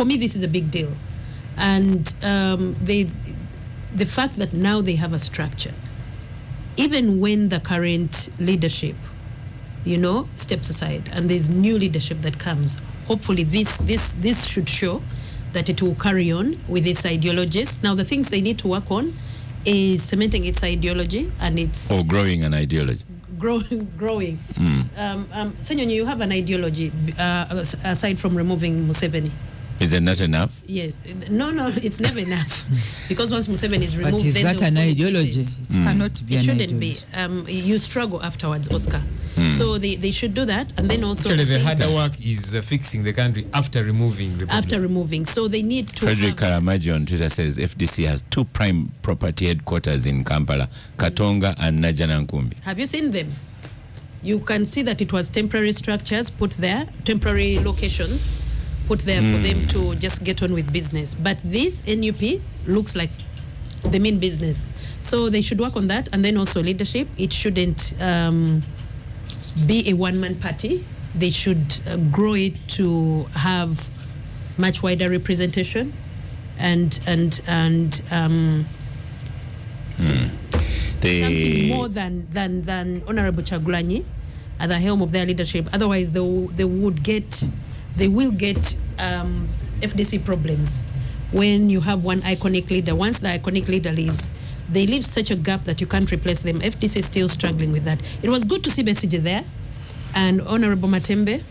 me this is a big deal. And the fact that now they have a structure, even when the current leadership, steps aside and there's new leadership that comes, hopefully this should show that it will carry on with its ideologies. Now the things they need to work on is cementing its ideology and its...
Or growing an ideology.
Growing. Senyonyi, you have an ideology aside from removing Museveni.
Is it not enough?
Yes. No, it's never enough. Because once Museveni is removed,
But is
then
that
they'll
an
fall to
ideology?
pieces.
It cannot be
It
an
shouldn't
ideology.
be. You struggle afterwards, Oscar. So they should do that, and then also
Actually, the
think-
harder work is fixing the country after removing the problem.
after removing. So they need to
Frederick
have,
Karamaji on Twitter says FDC has 2 prime property headquarters in Kampala, Katonga and Najanankumbi.
have you seen them? You can see that it was temporary structures put there, temporary locations put there for them to just get on with business. But this NUP looks like the main business. So they should work on that, and then also leadership. It shouldn't be a one-man party. They should grow it to have much wider representation, and something more than Honorable Chagulanyi at the helm of their leadership. Otherwise, they will get FDC problems when you have one iconic leader. Once the iconic leader leaves, they leave such a gap that you can't replace them. FDC is still struggling with that. It was good to see Besigye there and Honorable Matembe.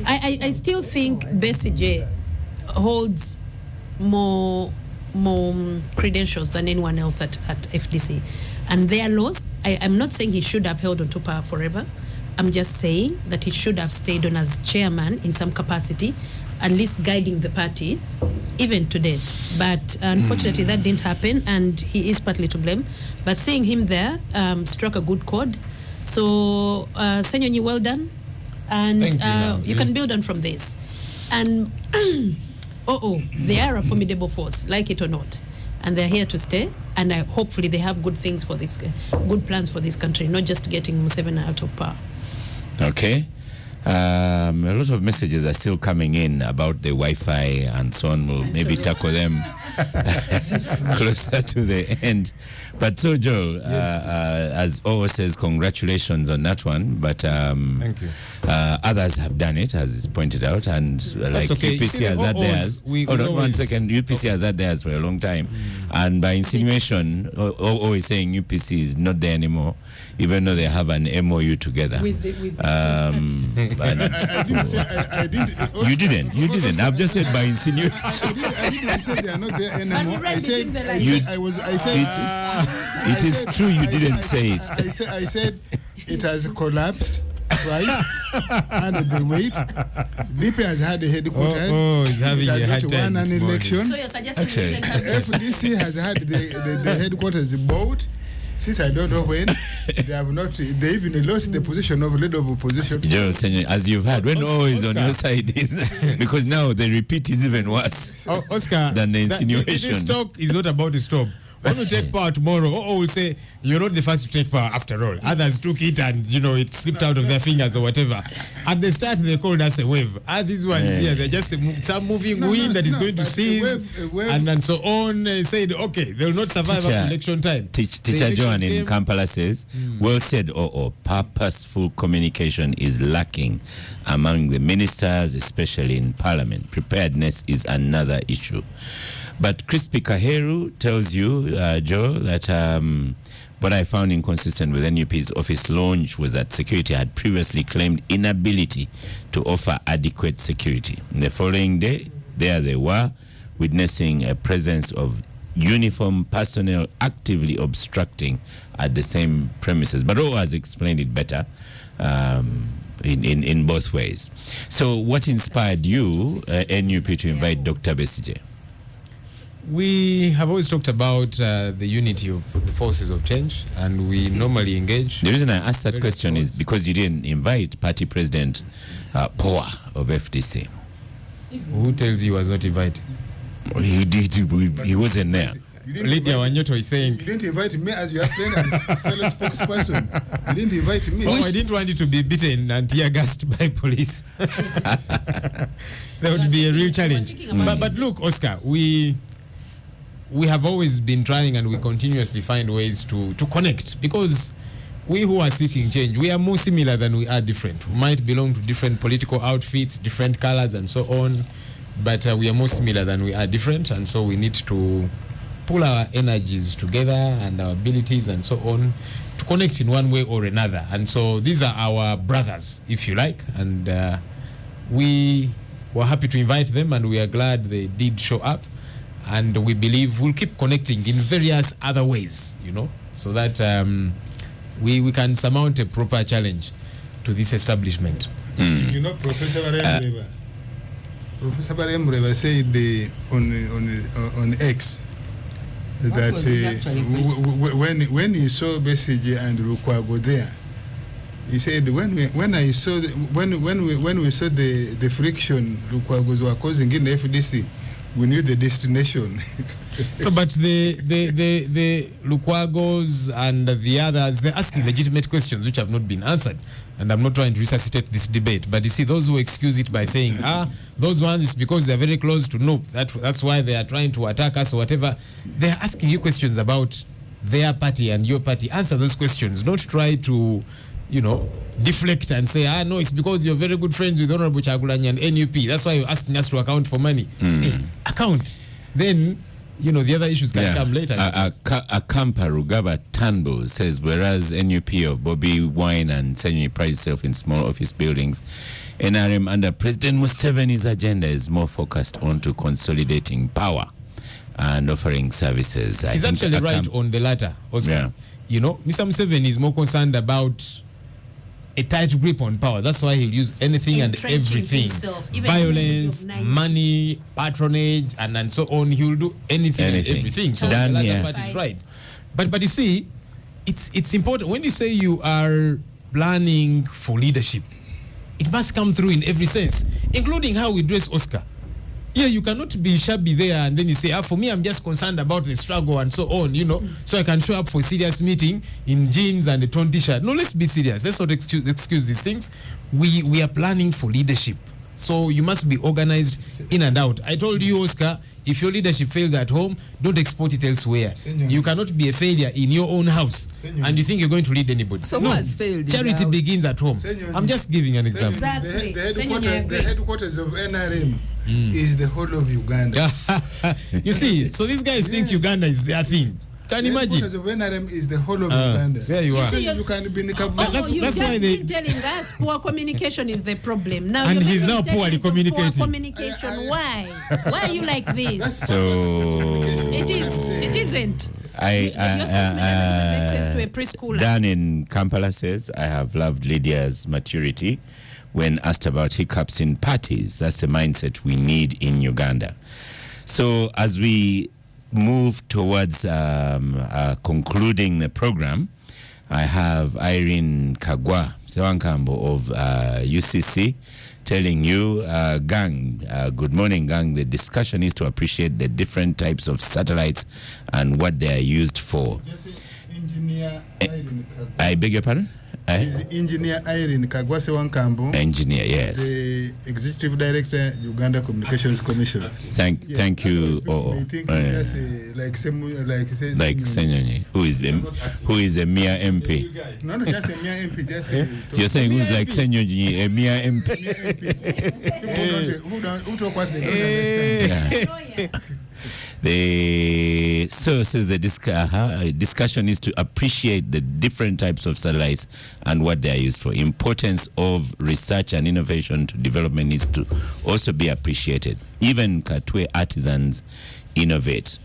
I still think Besigye holds more credentials than anyone else at FDC. And their laws, I'm not saying he should have held onto power forever. I'm just saying that he should have stayed on as chairman in some capacity, at least guiding the party, even to date. But unfortunately, that didn't happen, and he is partly to blame. But seeing him there struck a good chord. So, Senyonyi, well done. And you can build on from this. And they are a formidable force, like it or not. And they're here to stay. And hopefully they have good things for this, good plans for this country, not just getting Museveni out of power.
Okay. A lot of messages are still coming in about the Wi-Fi and so on. We'll maybe tackle them closer to the end. But so, Joel, as O says, congratulations on that one. But
thank you.
Others have done it, as is pointed out, and like
okay.
UPC has had theirs. Hold on 1 second. UPC has had theirs for a long time, and by insinuation, O is saying UPC is not there anymore, even though they have an MOU together.
I didn't say. I didn't.
You didn't. I've just said by insinuation.
I didn't say they are not there anymore. I said.
It is true you didn't say it.
I said it has collapsed. Right, under the weight. DP has had a headquarters.
He's having
it has
a hard
not
time
won
this
an
morning.
election.
So you're suggesting
FDC has had the headquarters bought since I don't know when. They have not. They even lost the position of leader of opposition.
Joe, as you've heard, when O is on your side, because now the repeat is even worse
Oscar,
than the insinuation.
This talk is not about to stop. When we take power tomorrow, will say, you're not the first to take power after all. Others took it and, it slipped out of their fingers or whatever. At the start, they called us a wave. These ones here, they're just some moving wind that is going to seize and so on. Said, okay, they will not survive after election time.
Teacher Joan in Kampala says, well said, purposeful communication is lacking among the ministers, especially in parliament. Preparedness is another issue. But Crispy Kaheru tells you, Joe, that what I found inconsistent with NUP's office launch was that security had previously claimed inability to offer adequate security. And the following day, there they were, witnessing a presence of uniform personnel actively obstructing at the same premises. But O has explained it better in both ways. So what inspired you, NUP, to invite Dr. Besigye?
We have always talked about the unity of the forces of change, and we normally engage.
The reason I asked that question is because you didn't invite party president Poa of FDC.
Who tells you he was not invited?
He did. He wasn't there.
Lydia Wanyoto is saying,
you didn't invite me as your friend and fellow spokesperson. You didn't invite me.
I didn't want you to be beaten and tear gassed by police. That would be a real challenge. But look, Oscar, we have always been trying, and we continuously find ways to connect, because we who are seeking change, we are more similar than we are different. We might belong to different political outfits, different colors and so on, but we are more similar than we are different, and so we need to pull our energies together and our abilities and so on to connect in one way or another. And so these are our brothers, if you like, and we were happy to invite them, and we are glad they did show up. And we believe we'll keep connecting in various other ways, so that we can surmount a proper challenge to this establishment.
Professor Baremreva said on X that when he saw Besige and Lukwago there, he said when we saw the friction Lukwagos were causing in the FDC, we knew the destination.
No, but the Lukwagos and the others, they're asking legitimate questions which have not been answered. And I'm not trying to resuscitate this debate, but you see, those who excuse it by saying, those ones is because they're very close to no, that's why they are trying to attack us or whatever. They're asking you questions about their party and your party. Answer those questions. Don't try to, deflect and say, no, it's because you're very good friends with Honorable Chagulanyi and NUP. That's why you're asking us to account for money. Account. Then, the other issues can come later.
Akampa Rugaba Tanbo says, whereas NUP of Bobby Wine and Senyui prides itself in small office buildings, NRM under President Museveni's agenda is more focused on to consolidating power and offering services.
He's actually right on the latter, Oscar. Mr. Museveni is more concerned about a tight grip on power. That's why he'll use anything and everything. Violence, money, patronage, and so on. He'll do anything. And everything. So the latter part is right. But you see, it's important. When you say you are planning for leadership, it must come through in every sense, including how we dress, Oscar. Yeah, you cannot be shabby there and then you say, for me, I'm just concerned about the struggle and so on, so I can show up for a serious meeting in jeans and a torn t-shirt. No, let's be serious. Let's not excuse these things. We are planning for leadership. So you must be organized in and out. I told you, Oscar, if your leadership fails at home, don't export it elsewhere. You cannot be a failure in your own house and you think you're going to lead anybody.
So who has failed?
Charity begins at home. I'm just giving an example.
Exactly. The headquarters of NRM is the whole of Uganda.
You see, so these guys think Uganda is their thing. Can you imagine?
The headquarters of NRM is the whole of Uganda.
There you are.
You can be in the
that's why been telling us poor communication is the problem. Now
and he's now poorly communicating.
Poor communication. Why? Why are you like this?
So
it isn't.
Dan in Kampala says, I have loved Lydia's maturity when asked about hiccups in parties. That's the mindset we need in Uganda. So as we move towards concluding the program, I have Irene Kagwa Sewankambo of UCC telling you, gang, good morning, gang. The discussion is to appreciate the different types of satellites and what they are used for.
Engineer Irene Kagwa.
I beg your pardon?
Is Engineer Irene Kagwa Sewankambo.
Engineer, yes.
The Executive Director, Uganda Communications Commission.
Thank you.
Like
Senyonyi, who is a mere MP.
No, just a mere MP.
You're saying who's like Senyonyi, a mere MP?
People who talk what they don't understand.
So says the discussion is to appreciate the different types of satellites and what they are used for. Importance of research and innovation to development needs to also be appreciated. Even Katwe artisans innovate.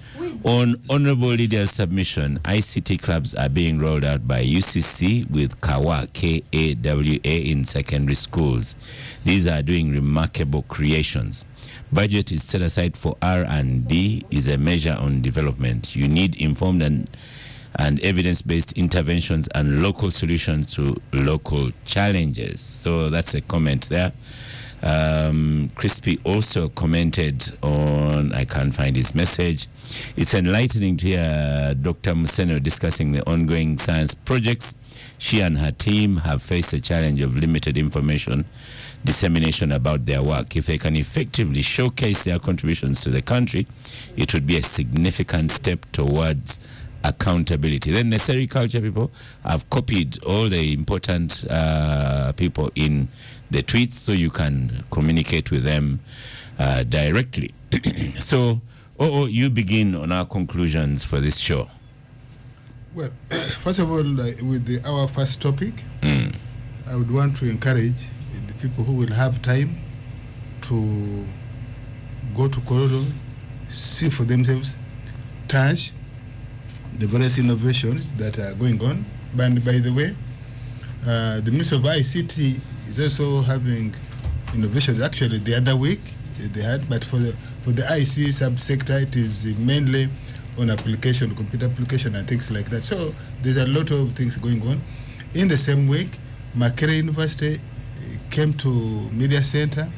On Honorable Leader's submission, ICT clubs are being rolled out by UCC with KAWA, K-A-W-A, in secondary schools. These are doing remarkable creations. Budget is set aside for R&D is a measure on development. You need informed and evidence-based interventions and local solutions to local challenges. So that's a comment there. Crispy also commented on, I can't find his message. It's enlightening to hear Dr. Museno discussing the ongoing science projects. She and her team have faced the challenge of limited information dissemination about their work. If they can effectively showcase their contributions to the country, it would be a significant step towards accountability. Then the sericulture people have copied all the important people in the tweets so you can communicate with them directly. So, you begin on our conclusions for this show.
Well, first of all, with our first topic, I would want to encourage the people who will have time to go to Kororo, see for themselves, touch the various innovations that are going on. And by the way, the Ministry of ICT is also having innovations. Actually, the other week they had, but for the IC subsector, it is mainly on application, computer application, and things like that. So there's a lot of things going on. In the same week, Makerere University came to Media Center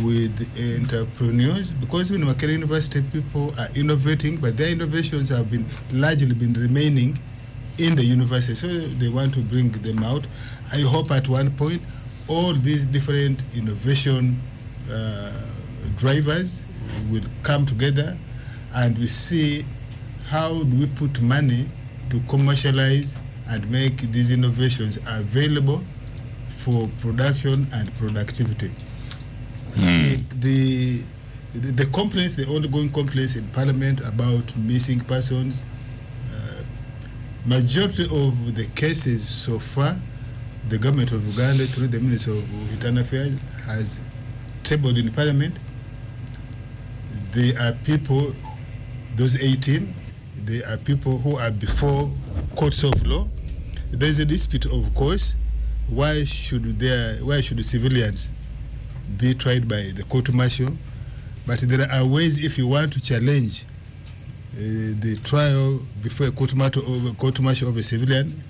with entrepreneurs, because in Makerere University people are innovating, but their innovations have been largely remaining in the university, so they want to bring them out. I hope at one point all these different innovation drivers will come together, and we see how do we put money to commercialize and make these innovations available for production and productivity. The complaints, the ongoing complaints in Parliament about missing persons, majority of the cases so far, the government of Uganda through the Ministry of Internal Affairs has tabled in Parliament. They are people, those 18, they are people who are before courts of law. There is a dispute, of course. Why should civilians be tried by the court martial? But there are ways, if you want to challenge the trial before a court martial of a civilian,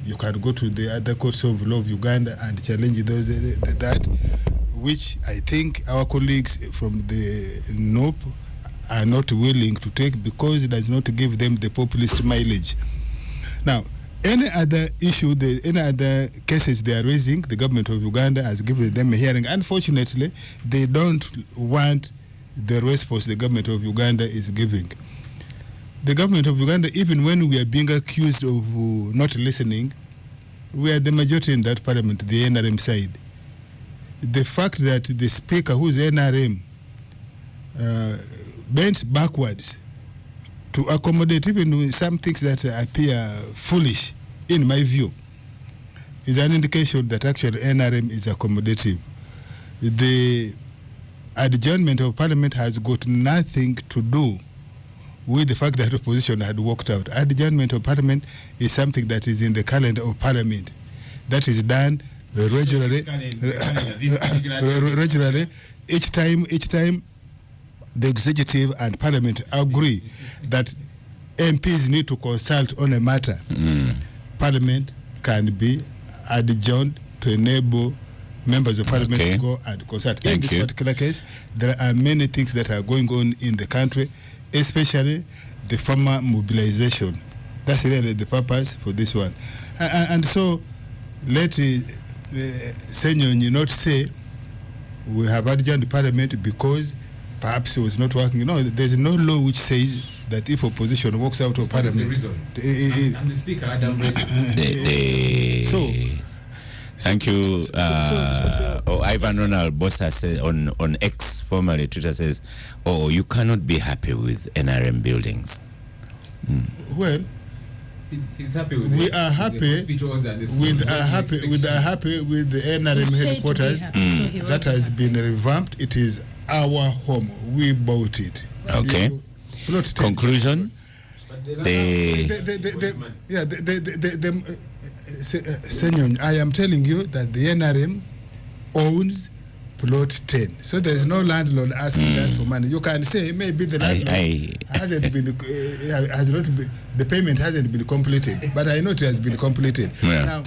you can go to the other courts of law of Uganda and challenge that, which I think our colleagues from the NOP are not willing to take, because it does not give them the populist mileage. Now, any other issue, any other cases they are raising, the government of Uganda has given them a hearing. Unfortunately, they don't want the response the government of Uganda is giving. The government of Uganda, even when we are being accused of not listening, we are the majority in that parliament, the NRM side. The fact that the speaker, who is NRM, bent backwards to accommodate even some things that appear foolish, in my view, is an indication that actually NRM is accommodative. The adjournment of Parliament has got nothing to do with the fact that opposition had walked out. Adjournment of Parliament is something that is in the calendar of Parliament. That is done regularly. Regularly, each time the executive and Parliament agree that MPs need to consult on a matter, Parliament can be adjourned to enable members of Parliament to go and consult. In this particular case, there are many things that are going on in the country, especially the farmer mobilization. That's really the purpose for this one. And so, let Senyonyi not say we have adjourned the Parliament because perhaps it was not working. No, there's no law which says that if opposition walks out of Parliament.
I'm the Speaker, Adam
Thank you. Ivan Ronald Bossa says on X, formerly Twitter, says, "Oh, you cannot be happy with NRM buildings."
Well, he's happy with
we are happy with the NRM headquarters that has been revamped. It is our home. We bought it.
Okay. Conclusion.
Senyon, I am telling you that the NRM owns plot 10. So there is no landlord asking us for money. You can say maybe the landlord hasn't been, the payment hasn't been completed, but I know it has been completed.
Yeah.
Now,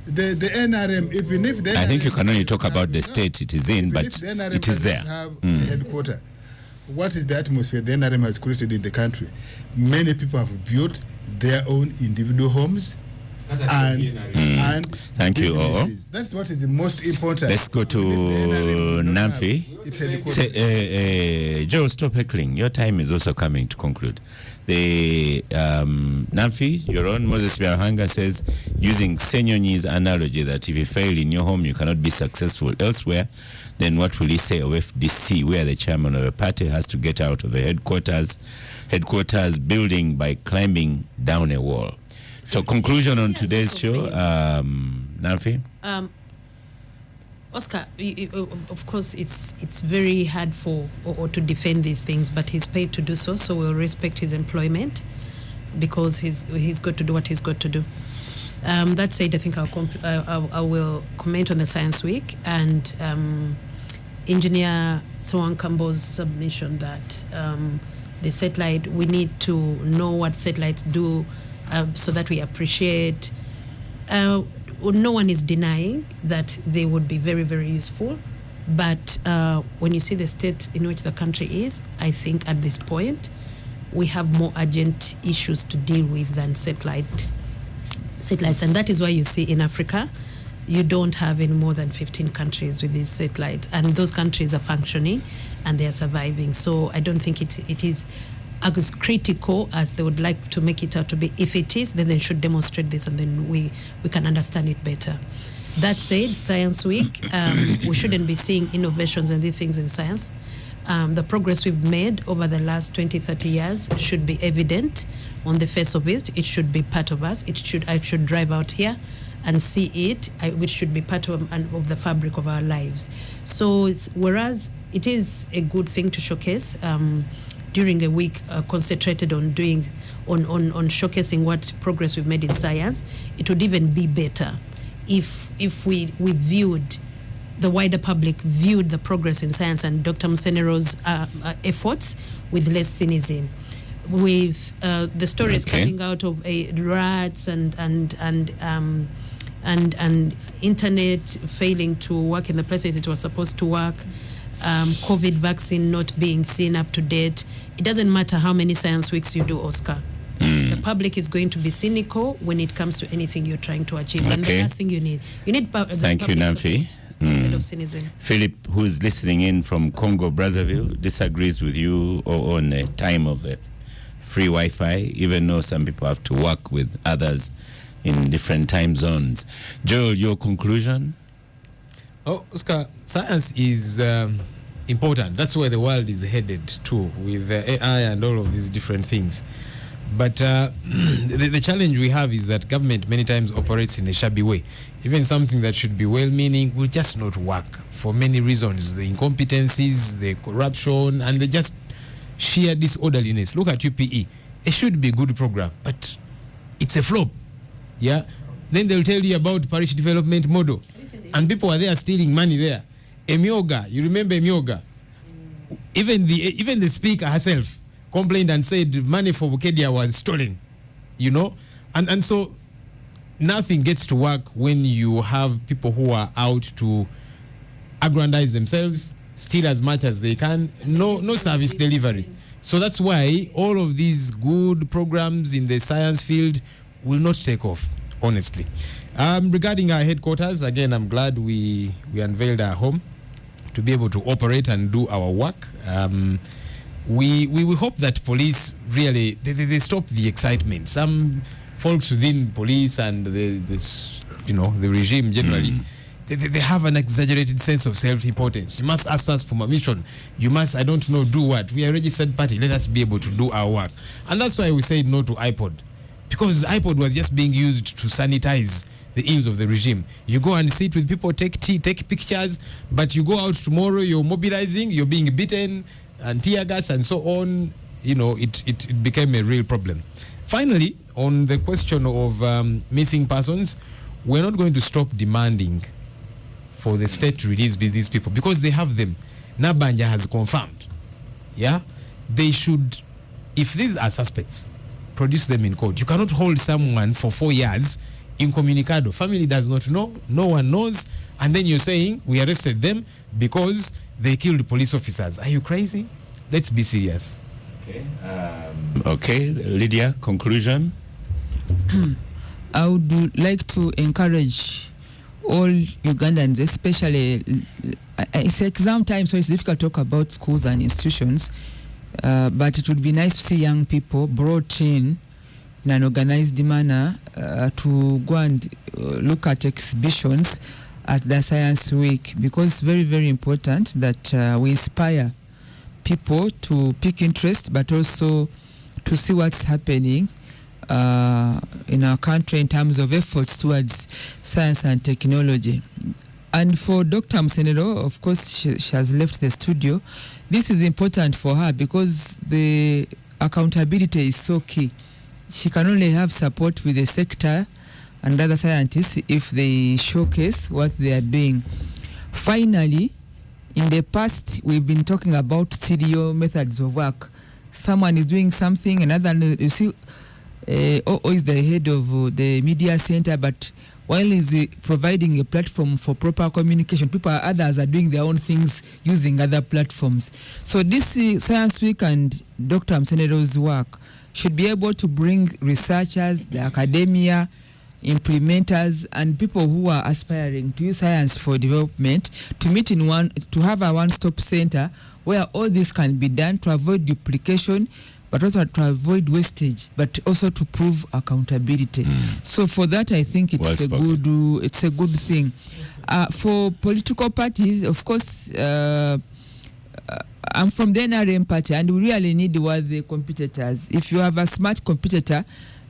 the NRM, even if the NRM,
I think you can only talk about the state it is in, but
the
it is there.
Have a headquarter. What is the atmosphere the NRM has created in the country? Many people have built their own individual homes. And
thank you all.
That's what is the most important.
Let's go to Namfi. Joe, stop heckling. Your time is also coming to conclude. The Namfi, your own Moses Biarhanga says, using Senyonyi's analogy that if you fail in your home, you cannot be successful elsewhere, then what will he say of FDC, where the chairman of a party has to get out of a headquarters building by climbing down a wall? So conclusion on today's show, Namfi?
Oscar, of course, it's very hard for or to defend these things, but he's paid to do so, so we'll respect his employment because he's got to do what he's got to do. That said, I think I will comment on the Science Week and Engineer Swan Campbell's submission that the satellite, we need to know what satellites do so that we appreciate. No one is denying that they would be very, very useful. But when you see the state in which the country is, I think at this point, we have more urgent issues to deal with than satellites. And that is why you see in Africa, you don't have any more than 15 countries with these satellites. And those countries are functioning and they are surviving. So I don't think it is as critical as they would like to make it out to be. If it is, then they should demonstrate this and then we can understand it better. That said, Science Week, we shouldn't be seeing innovations and these things in science. The progress we've made over the last 20, 30 years should be evident on the face of it. It should be part of us. I should drive out here and see it, which should be part of the fabric of our lives. So whereas it is a good thing to showcase during a week concentrated on showcasing what progress we've made in science, it would even be better if we viewed, the wider public viewed the progress in science and Dr. Musenero's efforts with less cynicism. With the stories coming out of rats and internet failing to work in the places it was supposed to work, COVID vaccine not being seen up to date. It doesn't matter how many science weeks you do, Oscar. The public is going to be cynical when it comes to anything you're trying to achieve. And the last thing you need
Thank you, Namfi.
Instead of cynicism.
Philip, who's listening in from Congo, Brazzaville, disagrees with you on a time of free Wi-Fi, even though some people have to work with others in different time zones. Joel, your conclusion?
Oh, Oscar, science is important. That's where the world is headed to, with AI and all of these different things. But the challenge we have is that government many times operates in a shabby way. Even something that should be well-meaning will just not work for many reasons. The incompetencies, the corruption, and the just sheer disorderliness. Look at UPE. It should be a good program, but it's a flop. Yeah. Then they'll tell you about parish development model, and people are there stealing money there. Emyoga, you remember Emyoga? Even the speaker herself complained and said money for Bukedia was stolen, and so nothing gets to work when you have people who are out to aggrandize themselves, steal as much as they can, no service delivery. So that's why all of these good programs in the science field will not take off, honestly. Regarding our headquarters, again, I'm glad we unveiled our home to be able to operate and do our work. We hope that police really they stop the excitement. Some folks within police and the regime generally, they have an exaggerated sense of self-importance. You must ask us for permission. You must, I don't know, do what? We are a registered party. Let us be able to do our work. And that's why we said no to iPod. Because iPod was just being used to sanitize the ills of the regime. You go and sit with people, take tea, take pictures, but you go out tomorrow, you're mobilizing, you're being beaten, and tear gas and so on. It became a real problem. Finally, on the question of missing persons, we're not going to stop demanding for the state to release these people because they have them. Nabanja has confirmed. Yeah? They should, if these are suspects, produce them in court. You cannot hold someone for 4 years incommunicado. Family does not know, no one knows, and then you're saying we arrested them because they killed police officers. Are you crazy? Let's be serious.
Okay, Lydia, conclusion?
I would like to encourage all Ugandans, especially, it's exam time, so it's difficult to talk about schools and institutions, but it would be nice to see young people brought in an organized manner to go and look at exhibitions at the Science Week, because it's very, very important that we inspire people to pick interest, but also to see what's happening in our country in terms of efforts towards science and technology. And for Dr. Msenero, of course, she has left the studio. This is important for her because the accountability is so key. She can only have support with the sector and other scientists if they showcase what they are doing. Finally, in the past, we've been talking about studio methods of work. Someone is doing something, another, you see, OO is the head of the media center, but while he's providing a platform for proper communication, others are doing their own things using other platforms. So this Science Week and Dr. Msenero's work should be able to bring researchers, the academia, implementers, and people who are aspiring to use science for development to meet in to have a one-stop center where all this can be done to avoid duplication, but also to avoid wastage, but also to prove accountability. So for that, I think it's a good thing. For political parties, of course, I'm from the NRM party, and we really need worthy competitors. If you have a smart competitor,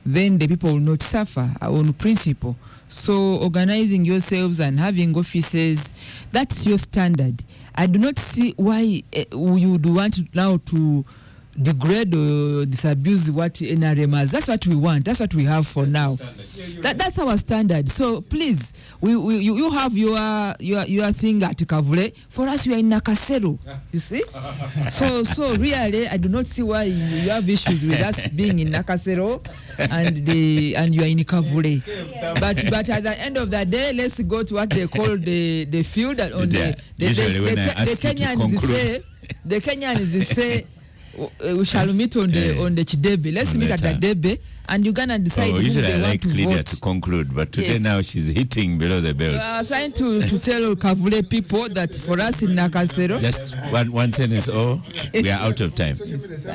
then the people will not suffer on principle. So organizing yourselves and having offices, that's your standard. I do not see why you would want now to degrade or disabuse what NRM has. That's what we want. That's what we have for now. That's our standard. So please, you have your thing at Kavule. For us, we are in Nakasero. You see? So really, I do not see why you have issues with us being in Nakasero and you are in Kavule. But at the end of the day, let's go to what they call the field. On the Kenyans say we shall meet on the Chidebe. Let's meet at the Debe, and you're gonna decide who
usually
they
I
want
like
to
Lydia
vote.
to conclude, but today
Yes.
now she's hitting below the belt.
I was trying to tell Kavule people that for us in Nakasero,
Just one sentence, we are out of time.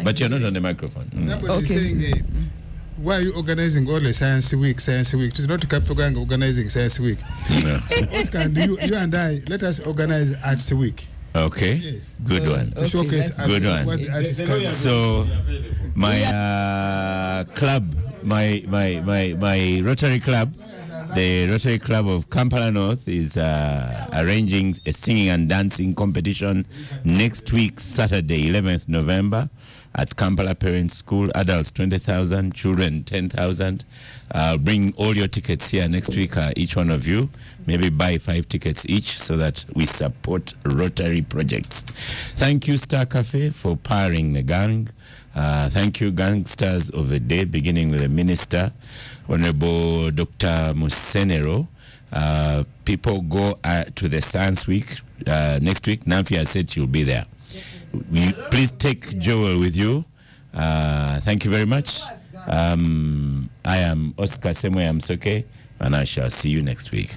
But you're not on the microphone.
Somebody is saying, why are you organizing all the Science Week? It's not Capital Gang organizing Science Week. Oscar, you and I, let us organize Arts Week.
Okay, yes. Good one.
To showcase
good one.
what the artists can do.
So my club, my Rotary Club, the Rotary Club of Kampala North is arranging a singing and dancing competition next week, Saturday, 11th November, at Kampala Parents School. Adults 20,000, children 10,000. Bring all your tickets here next week, each one of you. Maybe buy 5 tickets each so that we support Rotary projects. Thank you, Star Cafe, for powering the gang. Thank you, gangsters of the day, beginning with the Minister, Honorable Dr. Msenero. People go to the Science Week next week. Namfia said she'll be there. Please take Joel with you. Thank you very much. I am Oscar Semwe Amsoke, and I shall see you next week.